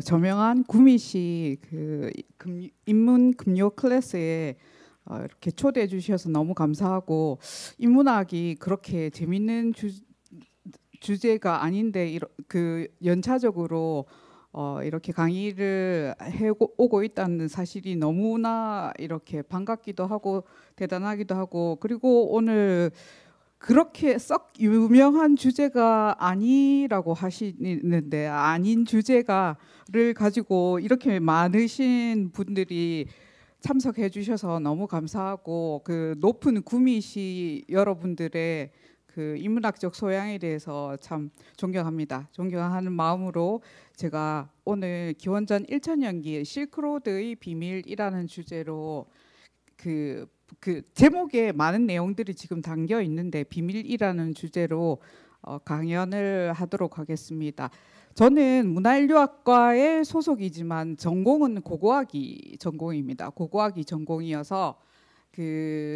저명한 구미 씨 인문 금요 클래스에 이렇게 초대해 주셔서 너무 감사하고, 인문학이 그렇게 재밌는 주제가 아닌데 연차적으로 이렇게 강의를 해오고 있다는 사실이 너무나 이렇게 반갑기도 하고 대단하기도 하고, 그리고 오늘 그렇게 썩 유명한 주제가 아니라고 하시는데, 아닌 주제가를 가지고 이렇게 많으신 분들이 참석해 주셔서 너무 감사하고, 그 높은 구미시 여러분들의 그 인문학적 소양에 대해서 참 존경합니다. 존경하는 마음으로 제가 오늘 기원전 1000년기 실크로드의 비밀이라는 주제로 그 제목에 많은 내용들이 지금 담겨 있는데, 비밀이라는 주제로 강연을 하도록 하겠습니다. 저는 문화인류학과의 소속이지만 전공은 고고학이 전공입니다. 고고학이 전공이어서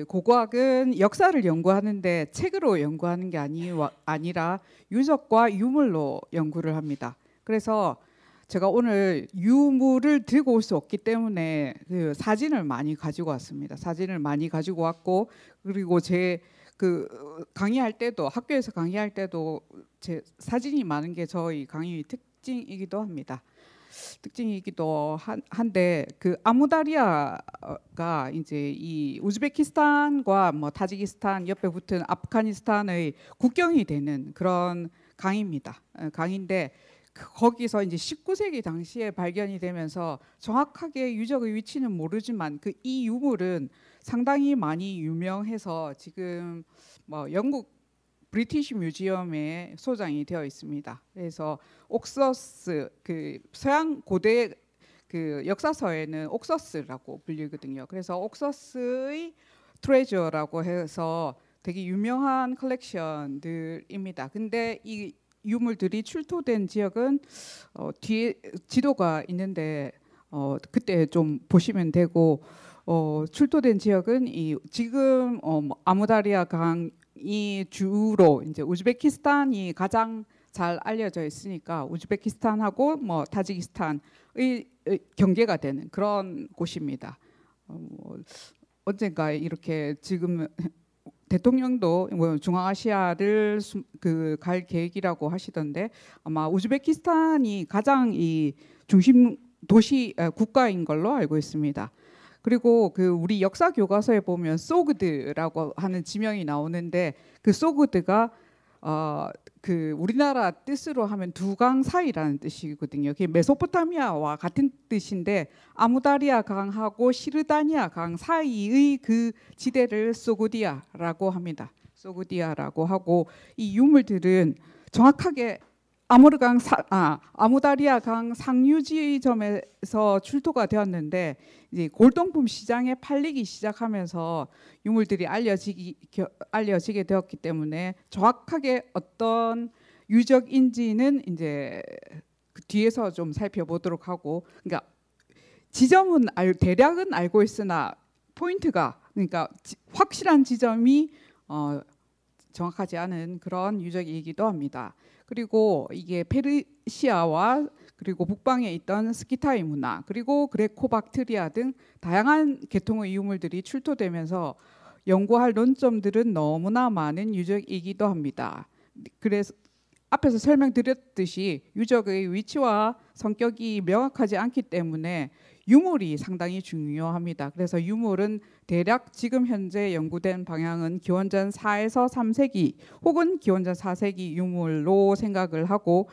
고고학은 역사를 연구하는데 책으로 연구하는 게 아니라 유적과 유물로 연구를 합니다. 그래서 제가 오늘 유물을 들고 올 수 없기 때문에 사진을 많이 가지고 왔습니다. 사진을 많이 가지고 왔고, 그리고 제 강의할 때도, 학교에서 강의할 때도 제 사진이 많은 게 저희 강의 특징이기도 합니다. 특징이기도 한데, 아무다리아가 이제 이 우즈베키스탄과 뭐 타지키스탄 옆에 붙은 아프가니스탄의 국경이 되는 그런 강입니다. 강인데, 거기서 이제 19세기 당시에 발견이 되면서 정확하게 유적의 위치는 모르지만 이 유물은 상당히 많이 유명해서 지금 뭐 영국 브리티시 뮤지엄에 소장이 되어 있습니다. 그래서 옥서스, 서양 고대 역사서에는 옥서스라고 불리거든요. 그래서 옥서스의 트레저라고 해서 되게 유명한 컬렉션들입니다. 근데 이 유물들이 출토된 지역은 뒤에 지도가 있는데 그때 좀 보시면 되고, 출토된 지역은 지금 아무다리아 강이 주로 이제 우즈베키스탄이 가장 잘 알려져 있으니까 우즈베키스탄하고 뭐 타지키스탄의 경계가 되는 그런 곳입니다. 언젠가 이렇게 지금 대통령도 중앙아시아를 갈 계획이라고 하시던데, 아마 우즈베키스탄이 가장 이 중심 도시 국가인 걸로 알고 있습니다. 그리고 우리 역사 교과서에 보면 소그드라고 하는 지명이 나오는데, 소그드가 우리나라 뜻으로 하면 두 강 사이라는 뜻이거든요. 그게 메소포타미아와 같은 뜻인데, 아무다리아 강하고 시르다니아 강 사이의 그 지대를 소그디아라고 합니다. 소그디아라고 하고, 이 유물들은 정확하게 아무다리아 강 상류 지점에서 출토가 되었는데, 이제 골동품 시장에 팔리기 시작하면서 유물들이 알려지게 되었기 때문에 정확하게 어떤 유적인지는 이제 뒤에서 좀 살펴보도록 하고, 그러니까 지점은 대략은 알고 있으나 포인트가, 그러니까 확실한 지점이 정확하지 않은 그런 유적이기도 합니다. 그리고 이게 페르시아와 그리고 북방에 있던 스키타이 문화, 그리고 그레코박트리아 등 다양한 계통의 유물들이 출토되면서 연구할 논점들은 너무나 많은 유적이기도 합니다. 그래서 앞에서 설명드렸듯이 유적의 위치와 성격이 명확하지 않기 때문에 유물이 상당히 중요합니다. 그래서 유물은 대략 지금 현재 연구된 방향은 기원전 4에서 3세기 혹은 기원전 4세기 유물로 생각을 하고,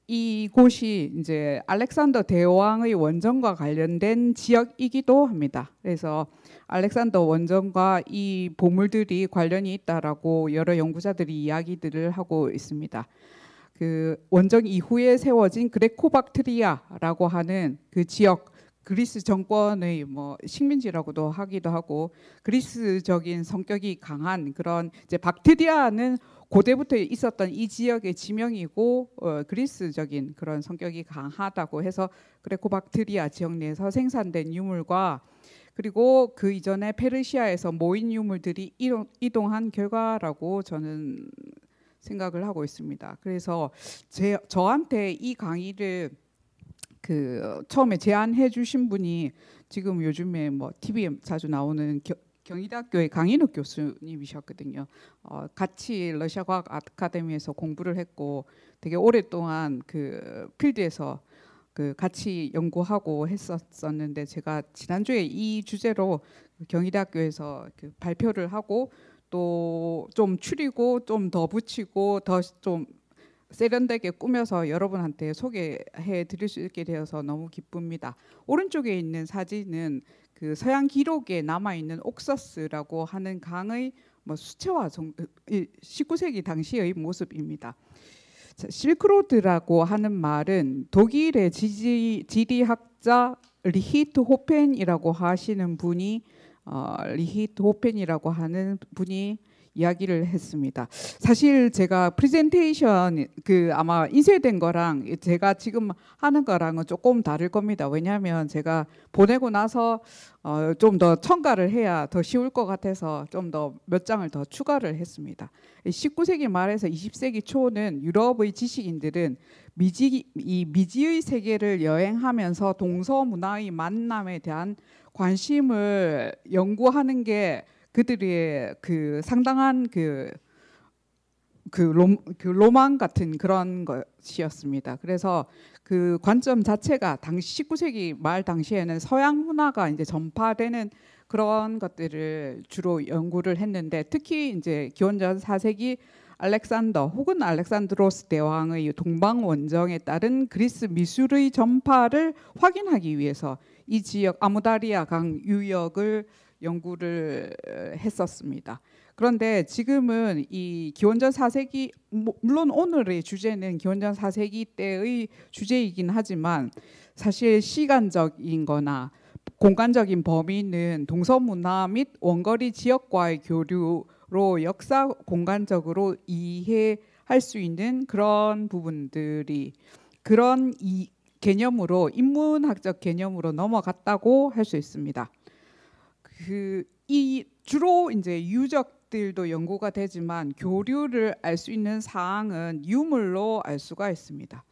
이곳이 이제 알렉산더 대왕의 원정과 관련된 지역이기도 합니다. 그래서 알렉산더 원정과 이 보물들이 관련이 있다라고 여러 연구자들이 이야기들을 하고 있습니다. 원정 이후에 세워진 그레코박트리아라고 하는 그 지역, 그리스 정권의 뭐 식민지라고도 하기도 하고, 그리스적인 성격이 강한 그런, 이제 박트리아는 고대부터 있었던 이 지역의 지명이고, 그리스적인 그런 성격이 강하다고 해서 그레코박트리아 지역 내에서 생산된 유물과, 그리고 그 이전에 페르시아에서 모인 유물들이 이동한 결과라고 저는 생각을 하고 있습니다. 그래서 저한테 이 강의를 처음에 제안해 주신 분이 지금 요즘에 뭐 TV에 자주 나오는 경희대학교의 강인욱 교수님이셨거든요. 같이 러시아 과학 아카데미에서 공부를 했고 되게 오랫동안 그 필드에서 같이 연구하고 했었는데 제가 지난주에 이 주제로 경희대학교에서 발표를 하고 또 좀 추리고 좀 더 붙이고 더 좀 세련되게 꾸며서 여러분한테 소개해 드릴 수 있게 되어서 너무 기쁩니다. 오른쪽에 있는 사진은 그 서양 기록에 남아 있는 옥서스라고 하는 강의 뭐 수채화 19세기 당시의 모습입니다. 실크로드라고 하는 말은 독일의 지리학자 리히트 호펜이라고 하시는 분이 리히트 호펜이라고 하는 분이 이야기를 했습니다. 사실 제가 프레젠테이션 아마 인쇄된 거랑 제가 지금 하는 거랑은 조금 다를 겁니다. 왜냐하면 제가 보내고 나서 좀 더 첨가를 해야 더 쉬울 것 같아서 좀 더 몇 장을 더 추가를 했습니다. 19세기 말에서 20세기 초는 유럽의 지식인들은 미지의 세계를 여행하면서 동서문화의 만남에 대한 관심을 연구하는 게 그들의 상당한 로망 같은 그런 것이었습니다. 그래서 그 관점 자체가 당시 19세기 말 당시에는 서양 문화가 이제 전파되는 그런 것들을 주로 연구를 했는데 특히 이제 기원전 4세기 알렉산더 혹은 알렉산드로스 대왕의 동방 원정에 따른 그리스 미술의 전파를 확인하기 위해서 이 지역 아무다리아 강 유역을 연구를 했었습니다. 그런데 지금은 이 기원전 4세기 물론 오늘의 주제는 기원전 4세기 때의 주제이긴 하지만 사실 시간적인 거나 공간적인 범위는 동서문화 및 원거리 지역과의 교류로 역사 공간적으로 이해할 수 있는 그런 부분들이 그런 이 개념으로 인문학적 개념으로 넘어갔다고 할 수 있습니다. 이 주로 이제 유적들도 연구가 되지만 교류를 알 수 있는 사항은 유물로 알 수가 있습니다.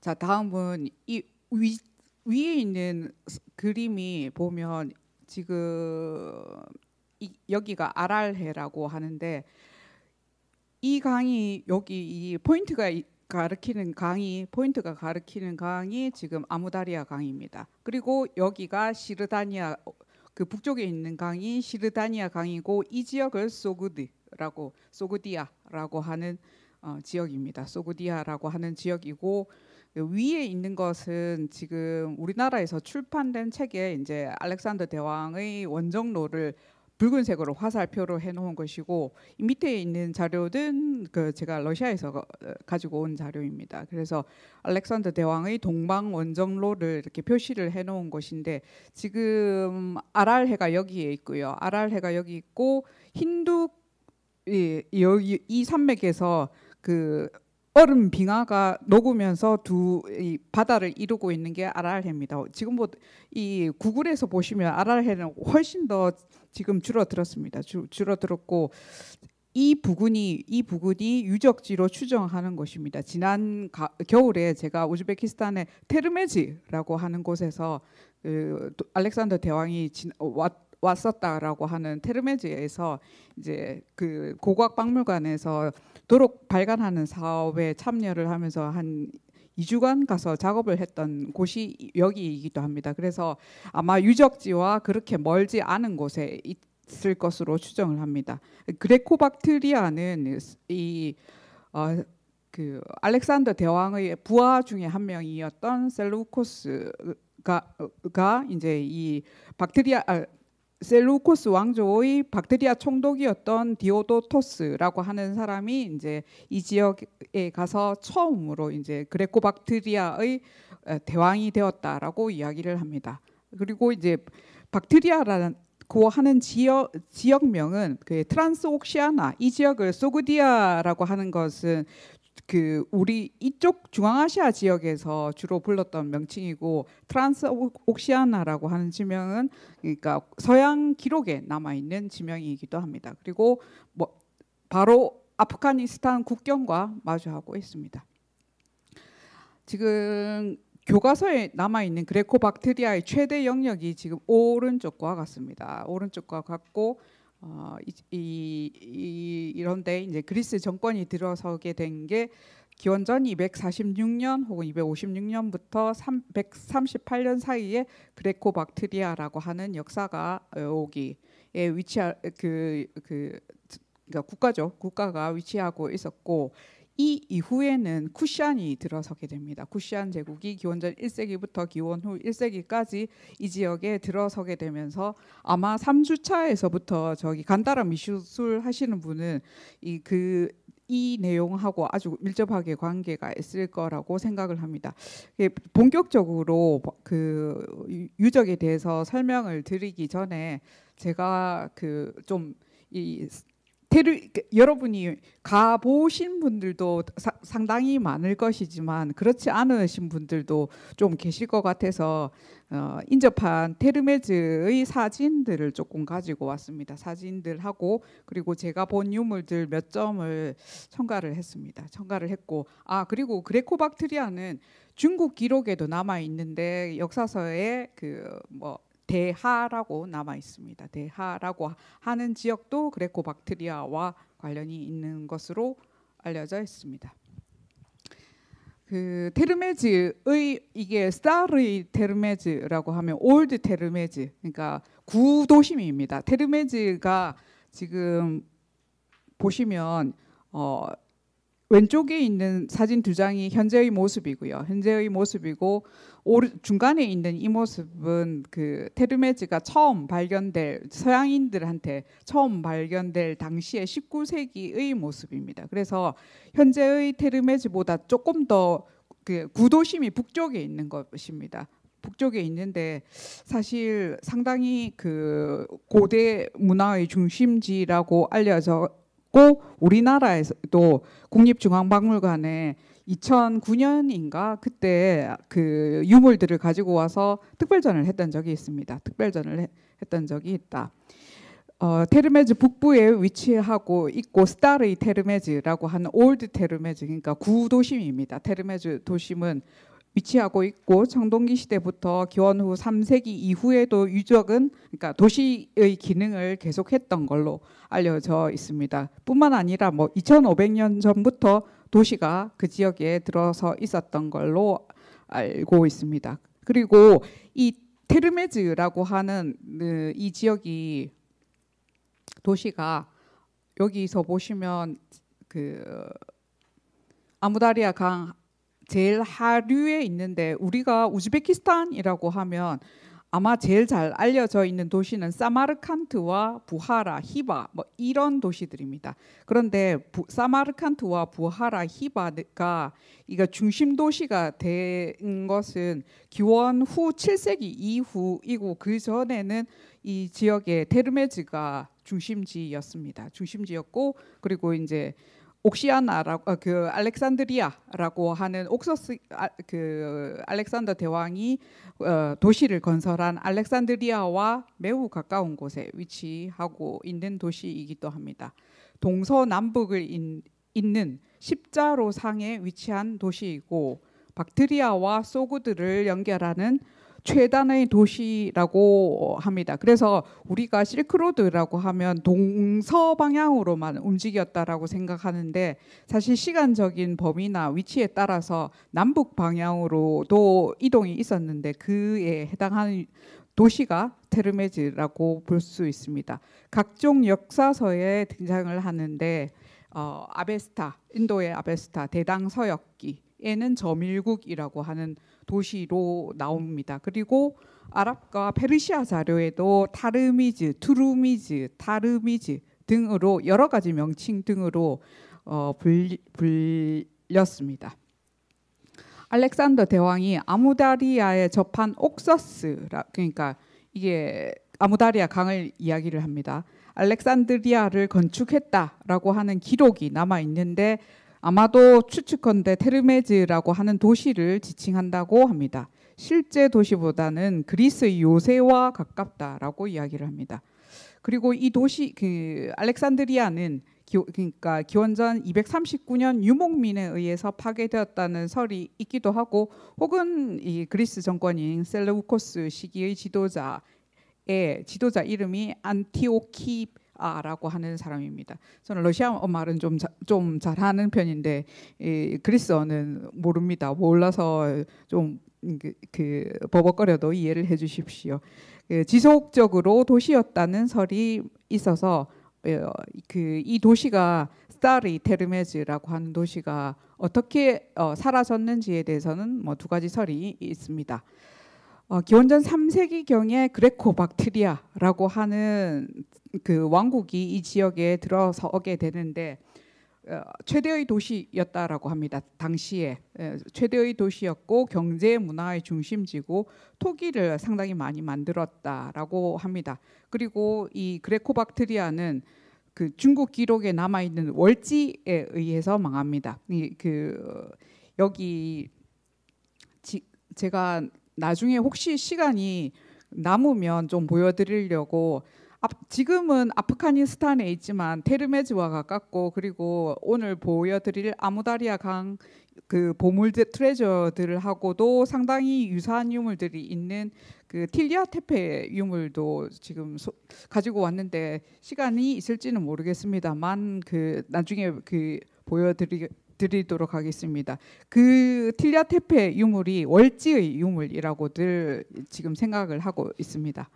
자, 다음은 이 위에 있는 그림이 보면 지금 여기가 아랄해라고 하는데 이 강이 여기 이 포인트가 가리키는 강이 지금 아무다리아 강입니다. 그리고 여기가 시르다니아 북쪽에 있는 강이 시르다니아 강이고 이 지역을 소그디아라고 하는 지역입니다. 소그디아라고 하는 지역이고 위에 있는 것은 지금 우리나라에서 출판된 책에 이제 알렉산더 대왕의 원정로를 붉은색으로 화살표로 해놓은 것이고 이 밑에 있는 자료는 제가 러시아에서 가지고 온 자료입니다. 그래서 알렉산더 대왕의 동방 원정로를 이렇게 표시를 해놓은 것인데 지금 아랄해가 여기에 있고요. 아랄해가 여기 있고 힌두 이 산맥에서 얼음 빙하가 녹으면서 이 바다를 이루고 있는 게 아랄해입니다. 지금 이 구글에서 보시면 아랄해는 훨씬 더 지금 줄어들었습니다. 줄어들었고 이 부근이 유적지로 추정하는 것입니다. 지난 겨울에 제가 우즈베키스탄의 테르메지라고 하는 곳에서 알렉산더 대왕이 왔었다라고 하는 테르메지에서 이제 고고학 박물관에서 도록 발간하는 사업에 참여를 하면서 한 2주간 가서 작업을 했던 곳이 여기이기도 합니다. 그래서 아마 유적지와 그렇게 멀지 않은 곳에 있을 것으로 추정을 합니다. 그레코박트리아는 알렉산더 대왕의 부하 중에 한 명이었던 셀루코스가 이제 이 셀루코스 왕조의 박트리아 총독이었던 디오도토스라고 하는 사람이 이제 이 지역에 가서 처음으로 이제 그레코박트리아의 대왕이 되었다라고 이야기를 합니다. 그리고 이제 박트리아라고 하는 지역명은 트란스옥시아나 이 지역을 소그디아라고 하는 것은 우리 이쪽 중앙아시아 지역에서 주로 불렀던 명칭이고 트란스옥시아나라고 하는 지명은 그러니까 서양 기록에 남아 있는 지명이기도 합니다. 그리고 바로 아프가니스탄 국경과 마주하고 있습니다. 지금 교과서에 남아 있는 그레코박테리아의 최대 영역이 지금 오른쪽과 같습니다. 오른쪽과 같고 이런데 이제 그리스 정권이 들어서게 된 게 기원전 246년 혹은 256년부터 138년 사이에 그레코박테리아라고 하는 역사가 여기에 위치한 그러니까 국가죠. 국가가 위치하고 있었고 이 이후에는 쿠시안이 들어서게 됩니다. 쿠시안 제국이 기원전 1세기부터 기원 후 1세기까지 이 지역에 들어서게 되면서 아마 3주차에서부터 저기 간다라 미술술 하시는 분은 이 내용하고 아주 밀접하게 관계가 있을 거라고 생각을 합니다. 본격적으로 그 유적에 대해서 설명을 드리기 전에 제가 여러분이 가보신 분들도 상당히 많을 것이지만 그렇지 않으신 분들도 좀 계실 것 같아서 인접한 테르메즈의 사진들을 조금 가지고 왔습니다. 사진들하고 그리고 제가 본 유물들 몇 점을 첨가를 했습니다. 첨가를 했고 그리고 그레코박테리아는 중국 기록에도 남아 있는데 역사서에 대하라고 남아 있습니다. 대하라고 하는 지역도 그레코박테리아와 관련이 있는 것으로 알려져 있습니다. 그 테르메즈의 이게 스타르이 테르메즈라고 하면 올드 테르메즈, 그러니까 구도심입니다. 테르메즈가 지금 보시면 왼쪽에 있는 사진 두 장이 현재의 모습이고요. 현재의 모습이고 중간에 있는 이 모습은 그 테르메즈가 처음 발견될 서양인들한테 처음 발견될 당시의 19세기의 모습입니다. 그래서 현재의 테르메즈보다 조금 더 그 구도심이 북쪽에 있는 것입니다. 북쪽에 있는데 사실 상당히 그 고대 문화의 중심지라고 알려졌고 우리나라에서도 국립중앙박물관에 2009년인가 그때 그 유물들을 가지고 와서 특별전을 했던 적이 있습니다. 특별전을 했던 적이 있다. 테르메즈 북부에 위치하고 있고 스타르이 테르메즈라고 하는 올드 테르메즈, 그러니까 구도심입니다. 테르메즈 도심은 위치하고 있고 청동기 시대부터 기원 후 3세기 이후에도 유적은 그러니까 도시의 기능을 계속했던 걸로 알려져 있습니다. 뿐만 아니라 2500년 전부터 도시가 그 지역에 들어서 있었던 걸로 알고 있습니다. 그리고 이 테르메즈라고 하는 이 지역이 도시가 여기서 보시면 그 아무다리아 강 제일 하류에 있는데 우리가 우즈베키스탄이라고 하면 아마 제일 잘 알려져 있는 도시는 사마르칸트와 부하라, 히바 이런 도시들입니다. 그런데 사마르칸트와 부하라, 히바가 이거 중심 도시가 된 것은 기원 후 7세기 이후이고 그 전에는 이 지역의 테르메즈가 중심지였습니다. 중심지였고 그리고 이제 옥시아나라고 그 알렉산드리아라고 하는 옥서스 그 알렉산더 대왕이 도시를 건설한 알렉산드리아와 매우 가까운 곳에 위치하고 있는 도시이기도 합니다. 동서남북을 잇는 십자로 상에 위치한 도시이고 박트리아와 소그드를 연결하는 최단의 도시라고 합니다. 그래서 우리가 실크로드라고 하면 동서 방향으로만 움직였다라고 생각하는데 사실 시간적인 범위나 위치에 따라서 남북 방향으로도 이동이 있었는데 그에 해당하는 도시가 테르메즈라고 볼 수 있습니다. 각종 역사서에 등장을 하는데 아베스타, 인도의 아베스타, 대당서역기에는 저밀국이라고 하는 도시로 나옵니다. 그리고 아랍과 페르시아 자료에도 타르미즈, 투르미즈, 타르미즈 등으로 여러 가지 명칭 등으로 불렸습니다. 알렉산더 대왕이 아무다리아에 접한 옥서스, 그러니까 이게 아무다리아 강을 이야기를 합니다. 알렉산드리아를 건축했다라고 하는 기록이 남아 있는데 아마도 추측컨대 테르메즈라고 하는 도시를 지칭한다고 합니다. 실제 도시보다는 그리스의 요새와 가깝다라고 이야기를 합니다. 그리고 이 도시 알렉산드리아는 그러니까 기원전 239년 유목민에 의해서 파괴되었다는 설이 있기도 하고, 혹은 이 그리스 정권인 셀레우코스 시기의 지도자 이름이 안티오키아라고 하는 사람입니다. 저는 러시아 말은 좀 잘하는 편인데 이 그리스어는 모릅니다. 몰라서 좀 버벅거려도 이해를 해주십시오. 지속적으로 도시였다는 설이 있어서 이 도시가 스타르이 테르메즈라고 하는 도시가 어떻게 사라졌는지에 대해서는 뭐 두 가지 설이 있습니다. 기원전 3세기 경에 그레코 박트리아라고 하는 그 왕국이 이 지역에 들어서게 되는데 최대의 도시였다라고 합니다. 당시에 최대의 도시였고 경제 문화의 중심지고 토기를 상당히 많이 만들었다라고 합니다. 그리고 이 그레코 박트리아는 그 중국 기록에 남아 있는 월지에 의해서 망합니다. 여기 제가 나중에 혹시 시간이 남으면 좀 보여드리려고, 지금은 아프가니스탄에 있지만 테르메즈와 가깝고, 그리고 오늘 보여드릴 아무다리아 강 그 보물 트레저들하고도 상당히 유사한 유물들이 있는 그 틸리아 테페 유물도 지금 가지고 왔는데 시간이 있을지는 모르겠습니다만 나중에 보여드리도록 하겠습니다. 그 틸리아 테페 유물이 월지의 유물이라고들 지금 생각을 하고 있습니다.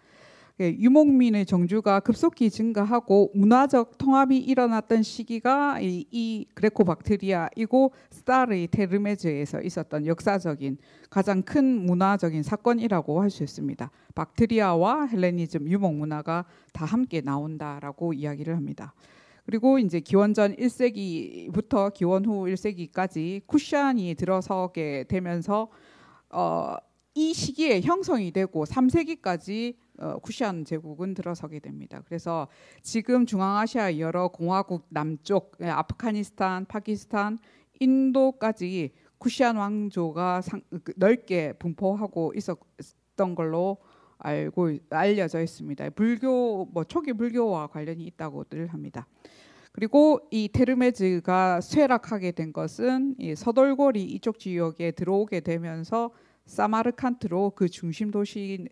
유목민의 정주가 급속히 증가하고 문화적 통합이 일어났던 시기가 이 그레코 박트리아이고 스타르이 테르메즈에서 있었던 역사적인 가장 큰 문화적인 사건이라고 할 수 있습니다. 박트리아와 헬레니즘 유목 문화가 다 함께 나온다라고 이야기를 합니다. 그리고 이제 기원전 1세기부터 기원 후 1세기까지 쿠샨이 들어서게 되면서 이 시기에 형성이 되고 3세기까지 쿠샨 제국은 들어서게 됩니다. 그래서 지금 중앙아시아 여러 공화국 남쪽 아프가니스탄, 파키스탄, 인도까지 쿠샨 왕조가 넓게 분포하고 있었던 걸로 알려져 있습니다. 불교 초기 불교와 관련이 있다고들 합니다. 그리고 이 테르메즈가 쇠락하게 된 것은 이 서돌고리 이쪽 지역에 들어오게 되면서 사마르칸트로 그 중심 도시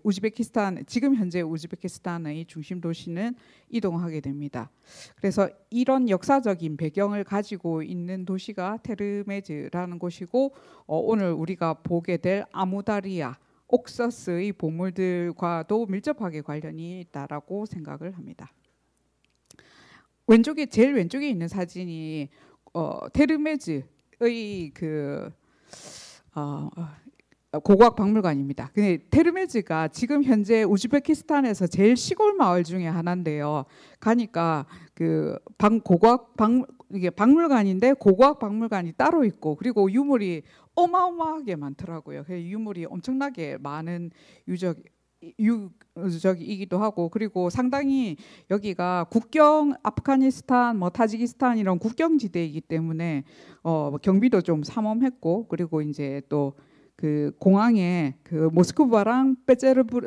우즈베키스탄, 지금 현재 우즈베키스탄의 중심 도시는 이동하게 됩니다. 그래서 이런 역사적인 배경을 가지고 있는 도시가 테르메즈라는 곳이고, 오늘 우리가 보게 될 아무다리아 옥서스의 보물들과도 밀접하게 관련이 있다라고 생각을 합니다. 제일 왼쪽에 있는 사진이 테르메즈의 고고학 박물관입니다. 근데 테르메즈가 지금 현재 우즈베키스탄에서 제일 시골 마을 중에 하나인데요. 가니까 이게 박물관인데 고고학 박물관이 따로 있고, 그리고 유물이 어마어마하게 많더라고요. 유물이 엄청나게 많은 유적이기도 하고, 그리고 상당히 여기가 아프가니스탄, 타지키스탄 이런 국경지대이기 때문에 경비도 좀 삼엄했고, 그리고 이제 또 그 공항에 모스크바랑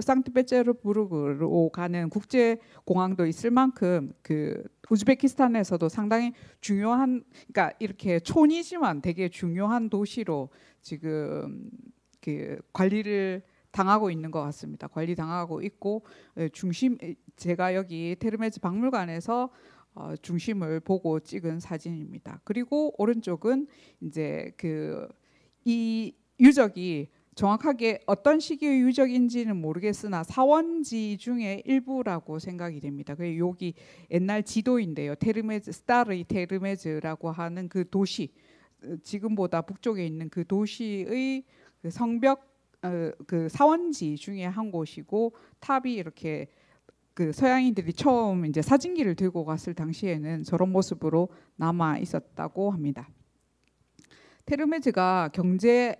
상트페테르부르크로 가는 국제 공항도 있을 만큼 우즈베키스탄에서도 상당히 중요한, 그러니까 이렇게 촌이지만 되게 중요한 도시로 지금 관리를 당하고 있는 것 같습니다. 관리 당하고 있고, 제가 여기 테르메즈 박물관에서 중심을 보고 찍은 사진입니다. 그리고 오른쪽은 이제 이 유적이 정확하게 어떤 시기의 유적인지는 모르겠으나 사원지 중에 일부라고 생각이 됩니다. 여기 옛날 지도인데요. 스타르이 테르메즈라고 하는 그 도시, 지금보다 북쪽에 있는 그 도시의 성벽 사원지 중에 한 곳이고, 탑이 이렇게 서양인들이 처음 이제 사진기를 들고 갔을 당시에는 저런 모습으로 남아 있었다고 합니다. 테르메즈가 경제의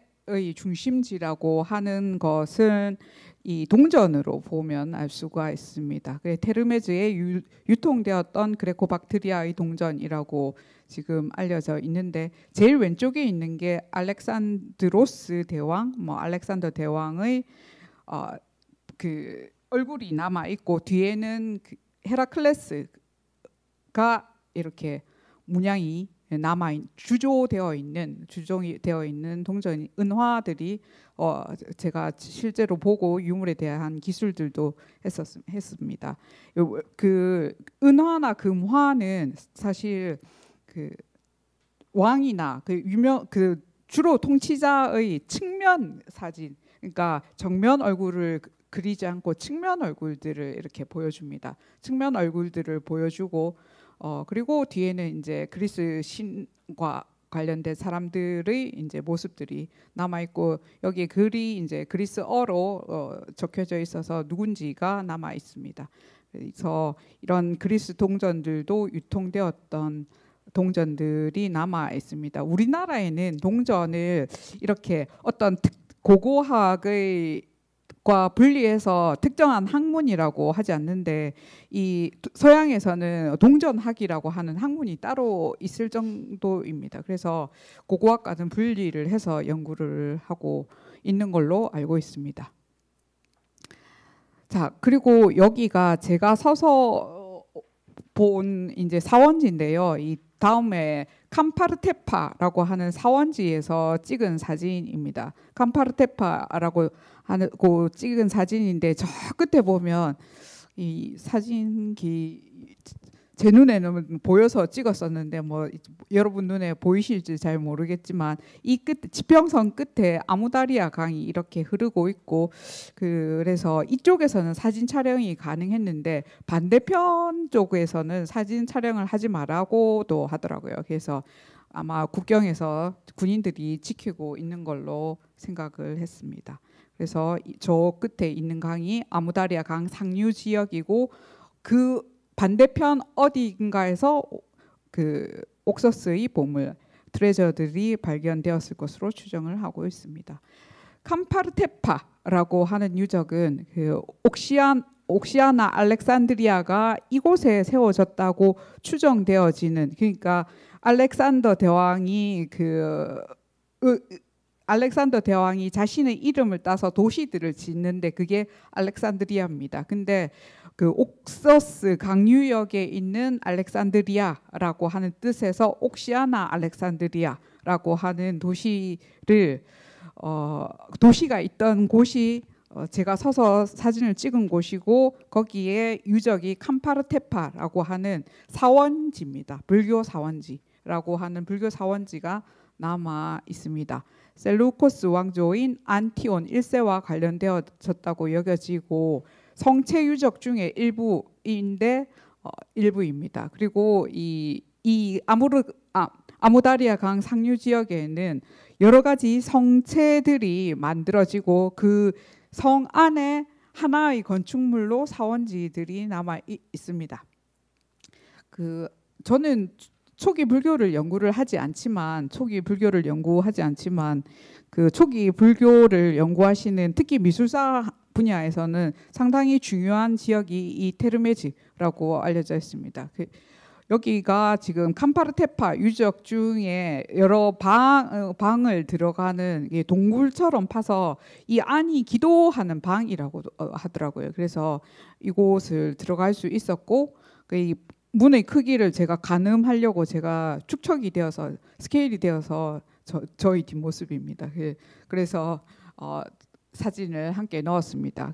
중심지라고 하는 것은 이 동전으로 보면 알 수가 있습니다. 테르메즈에 유통되었던 그레코 박트리아의 동전이라고 지금 알려져 있는데, 제일 왼쪽에 있는 게 알렉산드로스 대왕, 알렉산더 대왕의 얼굴이 남아 있고, 뒤에는 헤라클레스가 이렇게 문양이 주종이 되어 있는 동전 은화들이 제가 실제로 보고 유물에 대한 기술들도 했습니다. 그 은화나 금화는 사실 그 왕이나 그 주로 통치자의 측면 사진, 그러니까 정면 얼굴을 그리지 않고 측면 얼굴들을 이렇게 보여줍니다. 측면 얼굴들을 보여주고 그리고 뒤에는 이제 그리스 신과 관련된 사람들의 이제 모습들이 남아 있고 여기 글이 이제 그리스어로 적혀져 있어서 누군지가 남아 있습니다. 그래서 이런 그리스 동전들도 유통되었던 동전들이 남아 있습니다. 우리나라에는 동전을 이렇게 어떤 고고학의 과 분리해서 특정한 학문이라고 하지 않는데 이 서양에서는 동전학이라고 하는 학문이 따로 있을 정도입니다. 그래서 고고학과는 분리를 해서 연구를 하고 있는 걸로 알고 있습니다. 자, 그리고 여기가 제가 서서 본 이제 사원지인데요. 이 다음에 캄파르테파라고 하는 사원지에서 찍은 사진입니다. 캄파르테파라고 하고 찍은 사진인데 저 끝에 보면 이 사진기 제 눈에는 보여서 찍었었는데 뭐 여러분 눈에 보이실지 잘 모르겠지만 이 끝 지평선 끝에 아무다리아 강이 이렇게 흐르고 있고 그래서 이쪽에서는 사진 촬영이 가능했는데 반대편 쪽에서는 사진 촬영을 하지 말라고도 하더라고요. 그래서 아마 국경에서 군인들이 지키고 있는 걸로 생각을 했습니다. 그래서 저 끝에 있는 강이 아무다리아 강 상류 지역이고 그 반대편 어딘가에서 그 옥서스의 보물 트레저들이 발견되었을 것으로 추정을 하고 있습니다. 캄파르테파라고 하는 유적은 그 옥시아나 알렉산드리아가 이곳에 세워졌다고 추정되어지는, 그러니까 알렉산더 대왕이 자신의 이름을 따서 도시들을 짓는데 그게 알렉산드리아입니다. 근데 그 옥서스 강유역에 있는 알렉산드리아라고 하는 뜻에서 옥시아나 알렉산드리아라고 하는 도시가 있던 곳이 제가 서서 사진을 찍은 곳이고 거기에 유적이 캄파르테파라고 하는 사원지입니다. 불교 사원지라고 하는 불교 사원지가 남아 있습니다. 셀루코스 왕조인 안티온 1세와 관련되어졌다고 여겨지고 성체 유적 중에 일부인데 일부입니다. 그리고 이 아무다리아 강 상류 지역에는 여러 가지 성체들이 만들어지고 그 성 안에 하나의 건축물로 사원지들이 남아 있습니다. 저는 초기 불교를 연구하지 않지만 그 초기 불교를 연구하시는 특히 미술사 분야에서는 상당히 중요한 지역이 이 테르메즈라고 알려져 있습니다. 여기가 지금 캄파르테파 유적 중에 여러 방을 들어가는 동굴처럼 파서 이 안이 기도하는 방이라고 하더라고요. 그래서 이곳을 들어갈 수 있었고 이 문의 크기를 제가 가늠하려고 제가 축척이 되어서 스케일이 되어서 저희 뒷모습입니다. 그래서 사진을 함께 넣었습니다.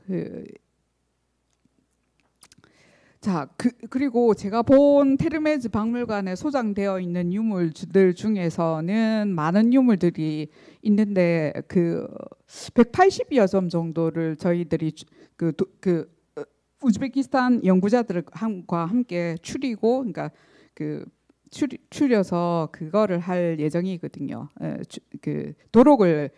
그리고 제가 본 테르메즈 박물관에 소장되어 있는 유물들 중에서는 많은 유물들이 있는데 180여 점 정도를 저희들이 우즈베키스탄 연구자들과 함께 추리고, 그러니까 추려서 그거를 할 예정이거든요. 도록을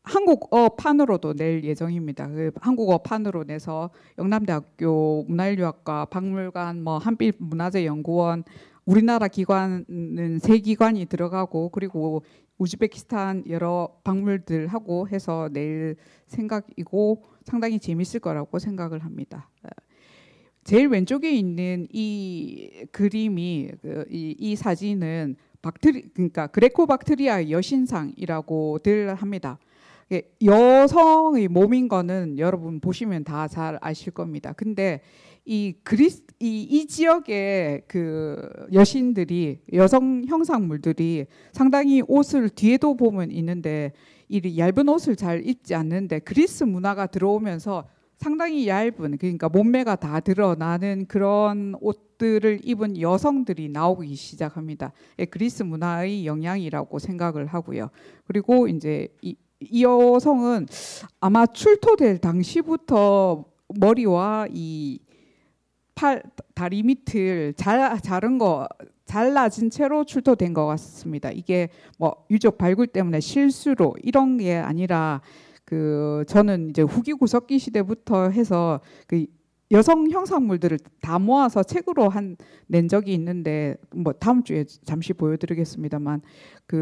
한국어판으로도 낼 예정입니다. 한국어판으로 내서 영남대학교 문화인류학과 박물관, 한빛문화재연구원, 우리나라 기관은 3기관이 들어가고 그리고 우즈베키스탄 여러 박물들하고 해서 낼 생각이고 상당히 재밌을 거라고 생각을 합니다. 제일 왼쪽에 있는 이 그림이 이 사진은 그러니까 그레코박트리아 여신상이라고들 합니다. 여성의 몸인 거는 여러분 보시면 다 잘 아실 겁니다. 근데 이 지역의 그 여신들이, 여성 형상물들이 상당히 옷을 뒤에도 보면 있는데 이 얇은 옷을 잘 입지 않는데, 그리스 문화가 들어오면서 상당히 얇은, 그러니까 몸매가 다 드러나는 그런 옷들을 입은 여성들이 나오기 시작합니다. 그리스 문화의 영향이라고 생각을 하고요. 그리고 이제 이 여성은 아마 출토될 당시부터 머리와 이 다리 밑을 잘라진 채로 출토된 것 같습니다. 이게 뭐 유적 발굴 때문에 실수로 이런 게 아니라, 저는 이제 후기 구석기 시대부터 해서 그 여성 형상물들을 다 모아서 책으로 낸 적이 있는데, 뭐 다음 주에 잠시 보여드리겠습니다만,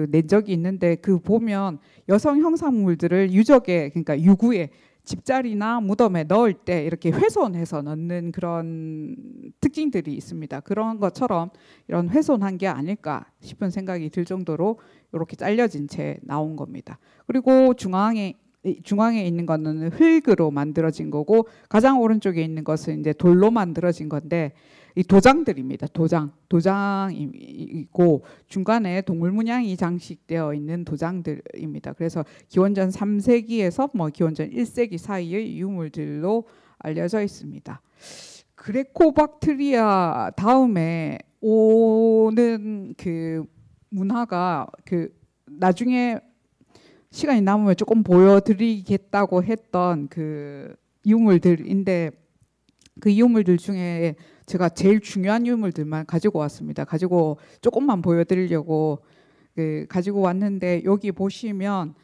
낸 적이 있는데, 보면 여성 형상물들을 유적에, 그러니까 유구에, 집자리나 무덤에 넣을 때 이렇게 훼손해서 넣는 그런 특징들이 있습니다. 그런 것처럼 이런 훼손한 게 아닐까 싶은 생각이 들 정도로 이렇게 잘려진 채 나온 겁니다. 그리고 중앙에 있는 거는 흙으로 만들어진 거고, 가장 오른쪽에 있는 것은 이제 돌로 만들어진 건데, 이 도장들입니다. 도장이고, 중간에 동물 문양이 장식되어 있는 도장들입니다. 그래서 기원전 3세기에서 뭐 기원전 1세기 사이의 유물들로 알려져 있습니다. 그레코박트리아 다음에 오는 그 문화가, 나중에 시간이 남으면 조금 보여드리겠다고 했던 그 유물들인데, 그 유물들 중에 제가 제일 중요한 유물들만 가지고 왔습니다. 조금만 보여드리려고 가지고 왔는데, 여기 보시면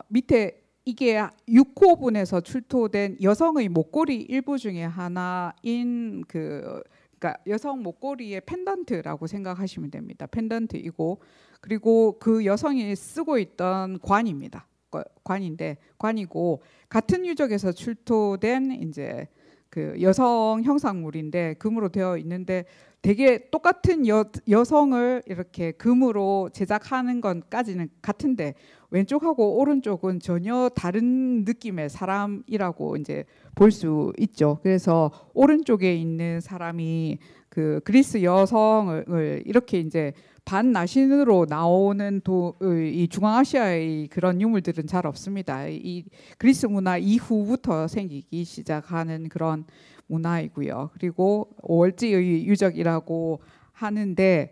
밑에 이게 6호분에서 출토된 여성의 목걸이 일부 중에 하나인 그러니까 여성 목걸이의 펜던트라고 생각하시면 됩니다. 펜던트이고, 그리고 그 여성이 쓰고 있던 관입니다. 관이고, 같은 유적에서 출토된 이제 그 여성 형상물인데 금으로 되어 있는데, 되게 똑같은 여성을 이렇게 금으로 제작하는 것까지는 같은데, 왼쪽하고 오른쪽은 전혀 다른 느낌의 사람이라고 이제 볼 수 있죠. 그래서 오른쪽에 있는 사람이 그 그리스 여성을 이렇게 이제 반나신으로 나오는 이 중앙아시아의 그런 유물들은 잘 없습니다. 이 그리스 문화 이후부터 생기기 시작하는 그런 문화이고요. 그리고 월지의 유적이라고 하는데,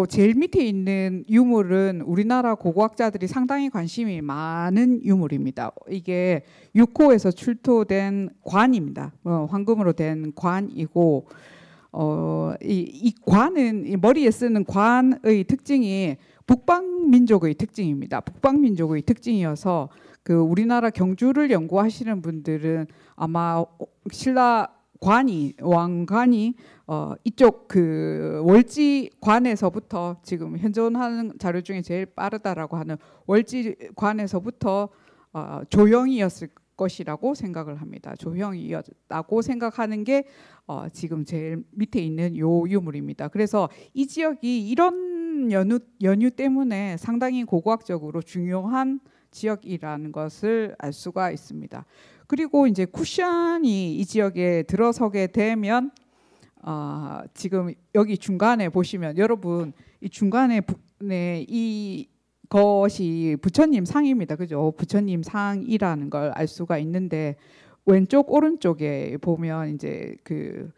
제일 밑에 있는 유물은 우리나라 고고학자들이 상당히 관심이 많은 유물입니다. 이게 6호에서 출토된 관입니다. 황금으로 된 관이고, 이 관은, 이 머리에 쓰는 관의 특징이 북방민족의 특징입니다. 북방민족의 특징이어서 우리나라 경주를 연구하시는 분들은 아마 왕관이 이쪽 월지관에서부터, 지금 현존하는 자료 중에 제일 빠르다라고 하는 월지관에서부터 조형이었을 것이라고 생각을 합니다. 조형이었다고 생각하는 게 지금 제일 밑에 있는 요 유물입니다. 그래서 이 지역이 이런 연유 때문에 상당히 고고학적으로 중요한 지역이라는 것을 알 수가 있습니다. 그리고 이제 쿠샨이 이 지역에 들어서게 되면, 지금 여기 중간에 보시면, 여러분 이 중간에 이 것이 부처님 상입니다. 그죠? 부처님 상이라는 걸 알 수가 있는데, 왼쪽 오른쪽에 보면 이제 그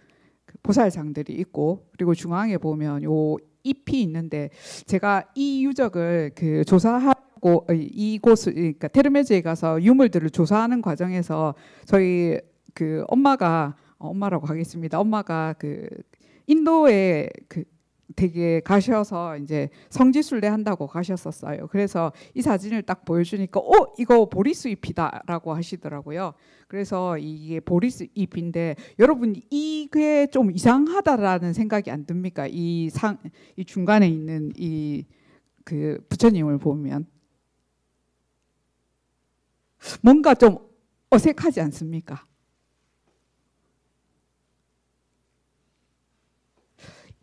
보살상들이 있고, 그리고 중앙에 보면 요 잎이 있는데, 제가 이 유적을 조사하고 이곳을, 그러니까 테르메즈에 가서 유물들을 조사하는 과정에서 저희 엄마라고 하겠습니다. 엄마가 인도에 되게 가셔서 이제 성지순례 한다고 가셨었어요. 그래서 이 사진을 딱 보여주니까 이거 보리스 잎이다라고 하시더라고요. 그래서 이게 보리스 잎인데, 여러분 이게 좀 이상하다라는 생각이 안 듭니까? 이 중간에 있는 이 부처님을 보면 뭔가 좀 어색하지 않습니까?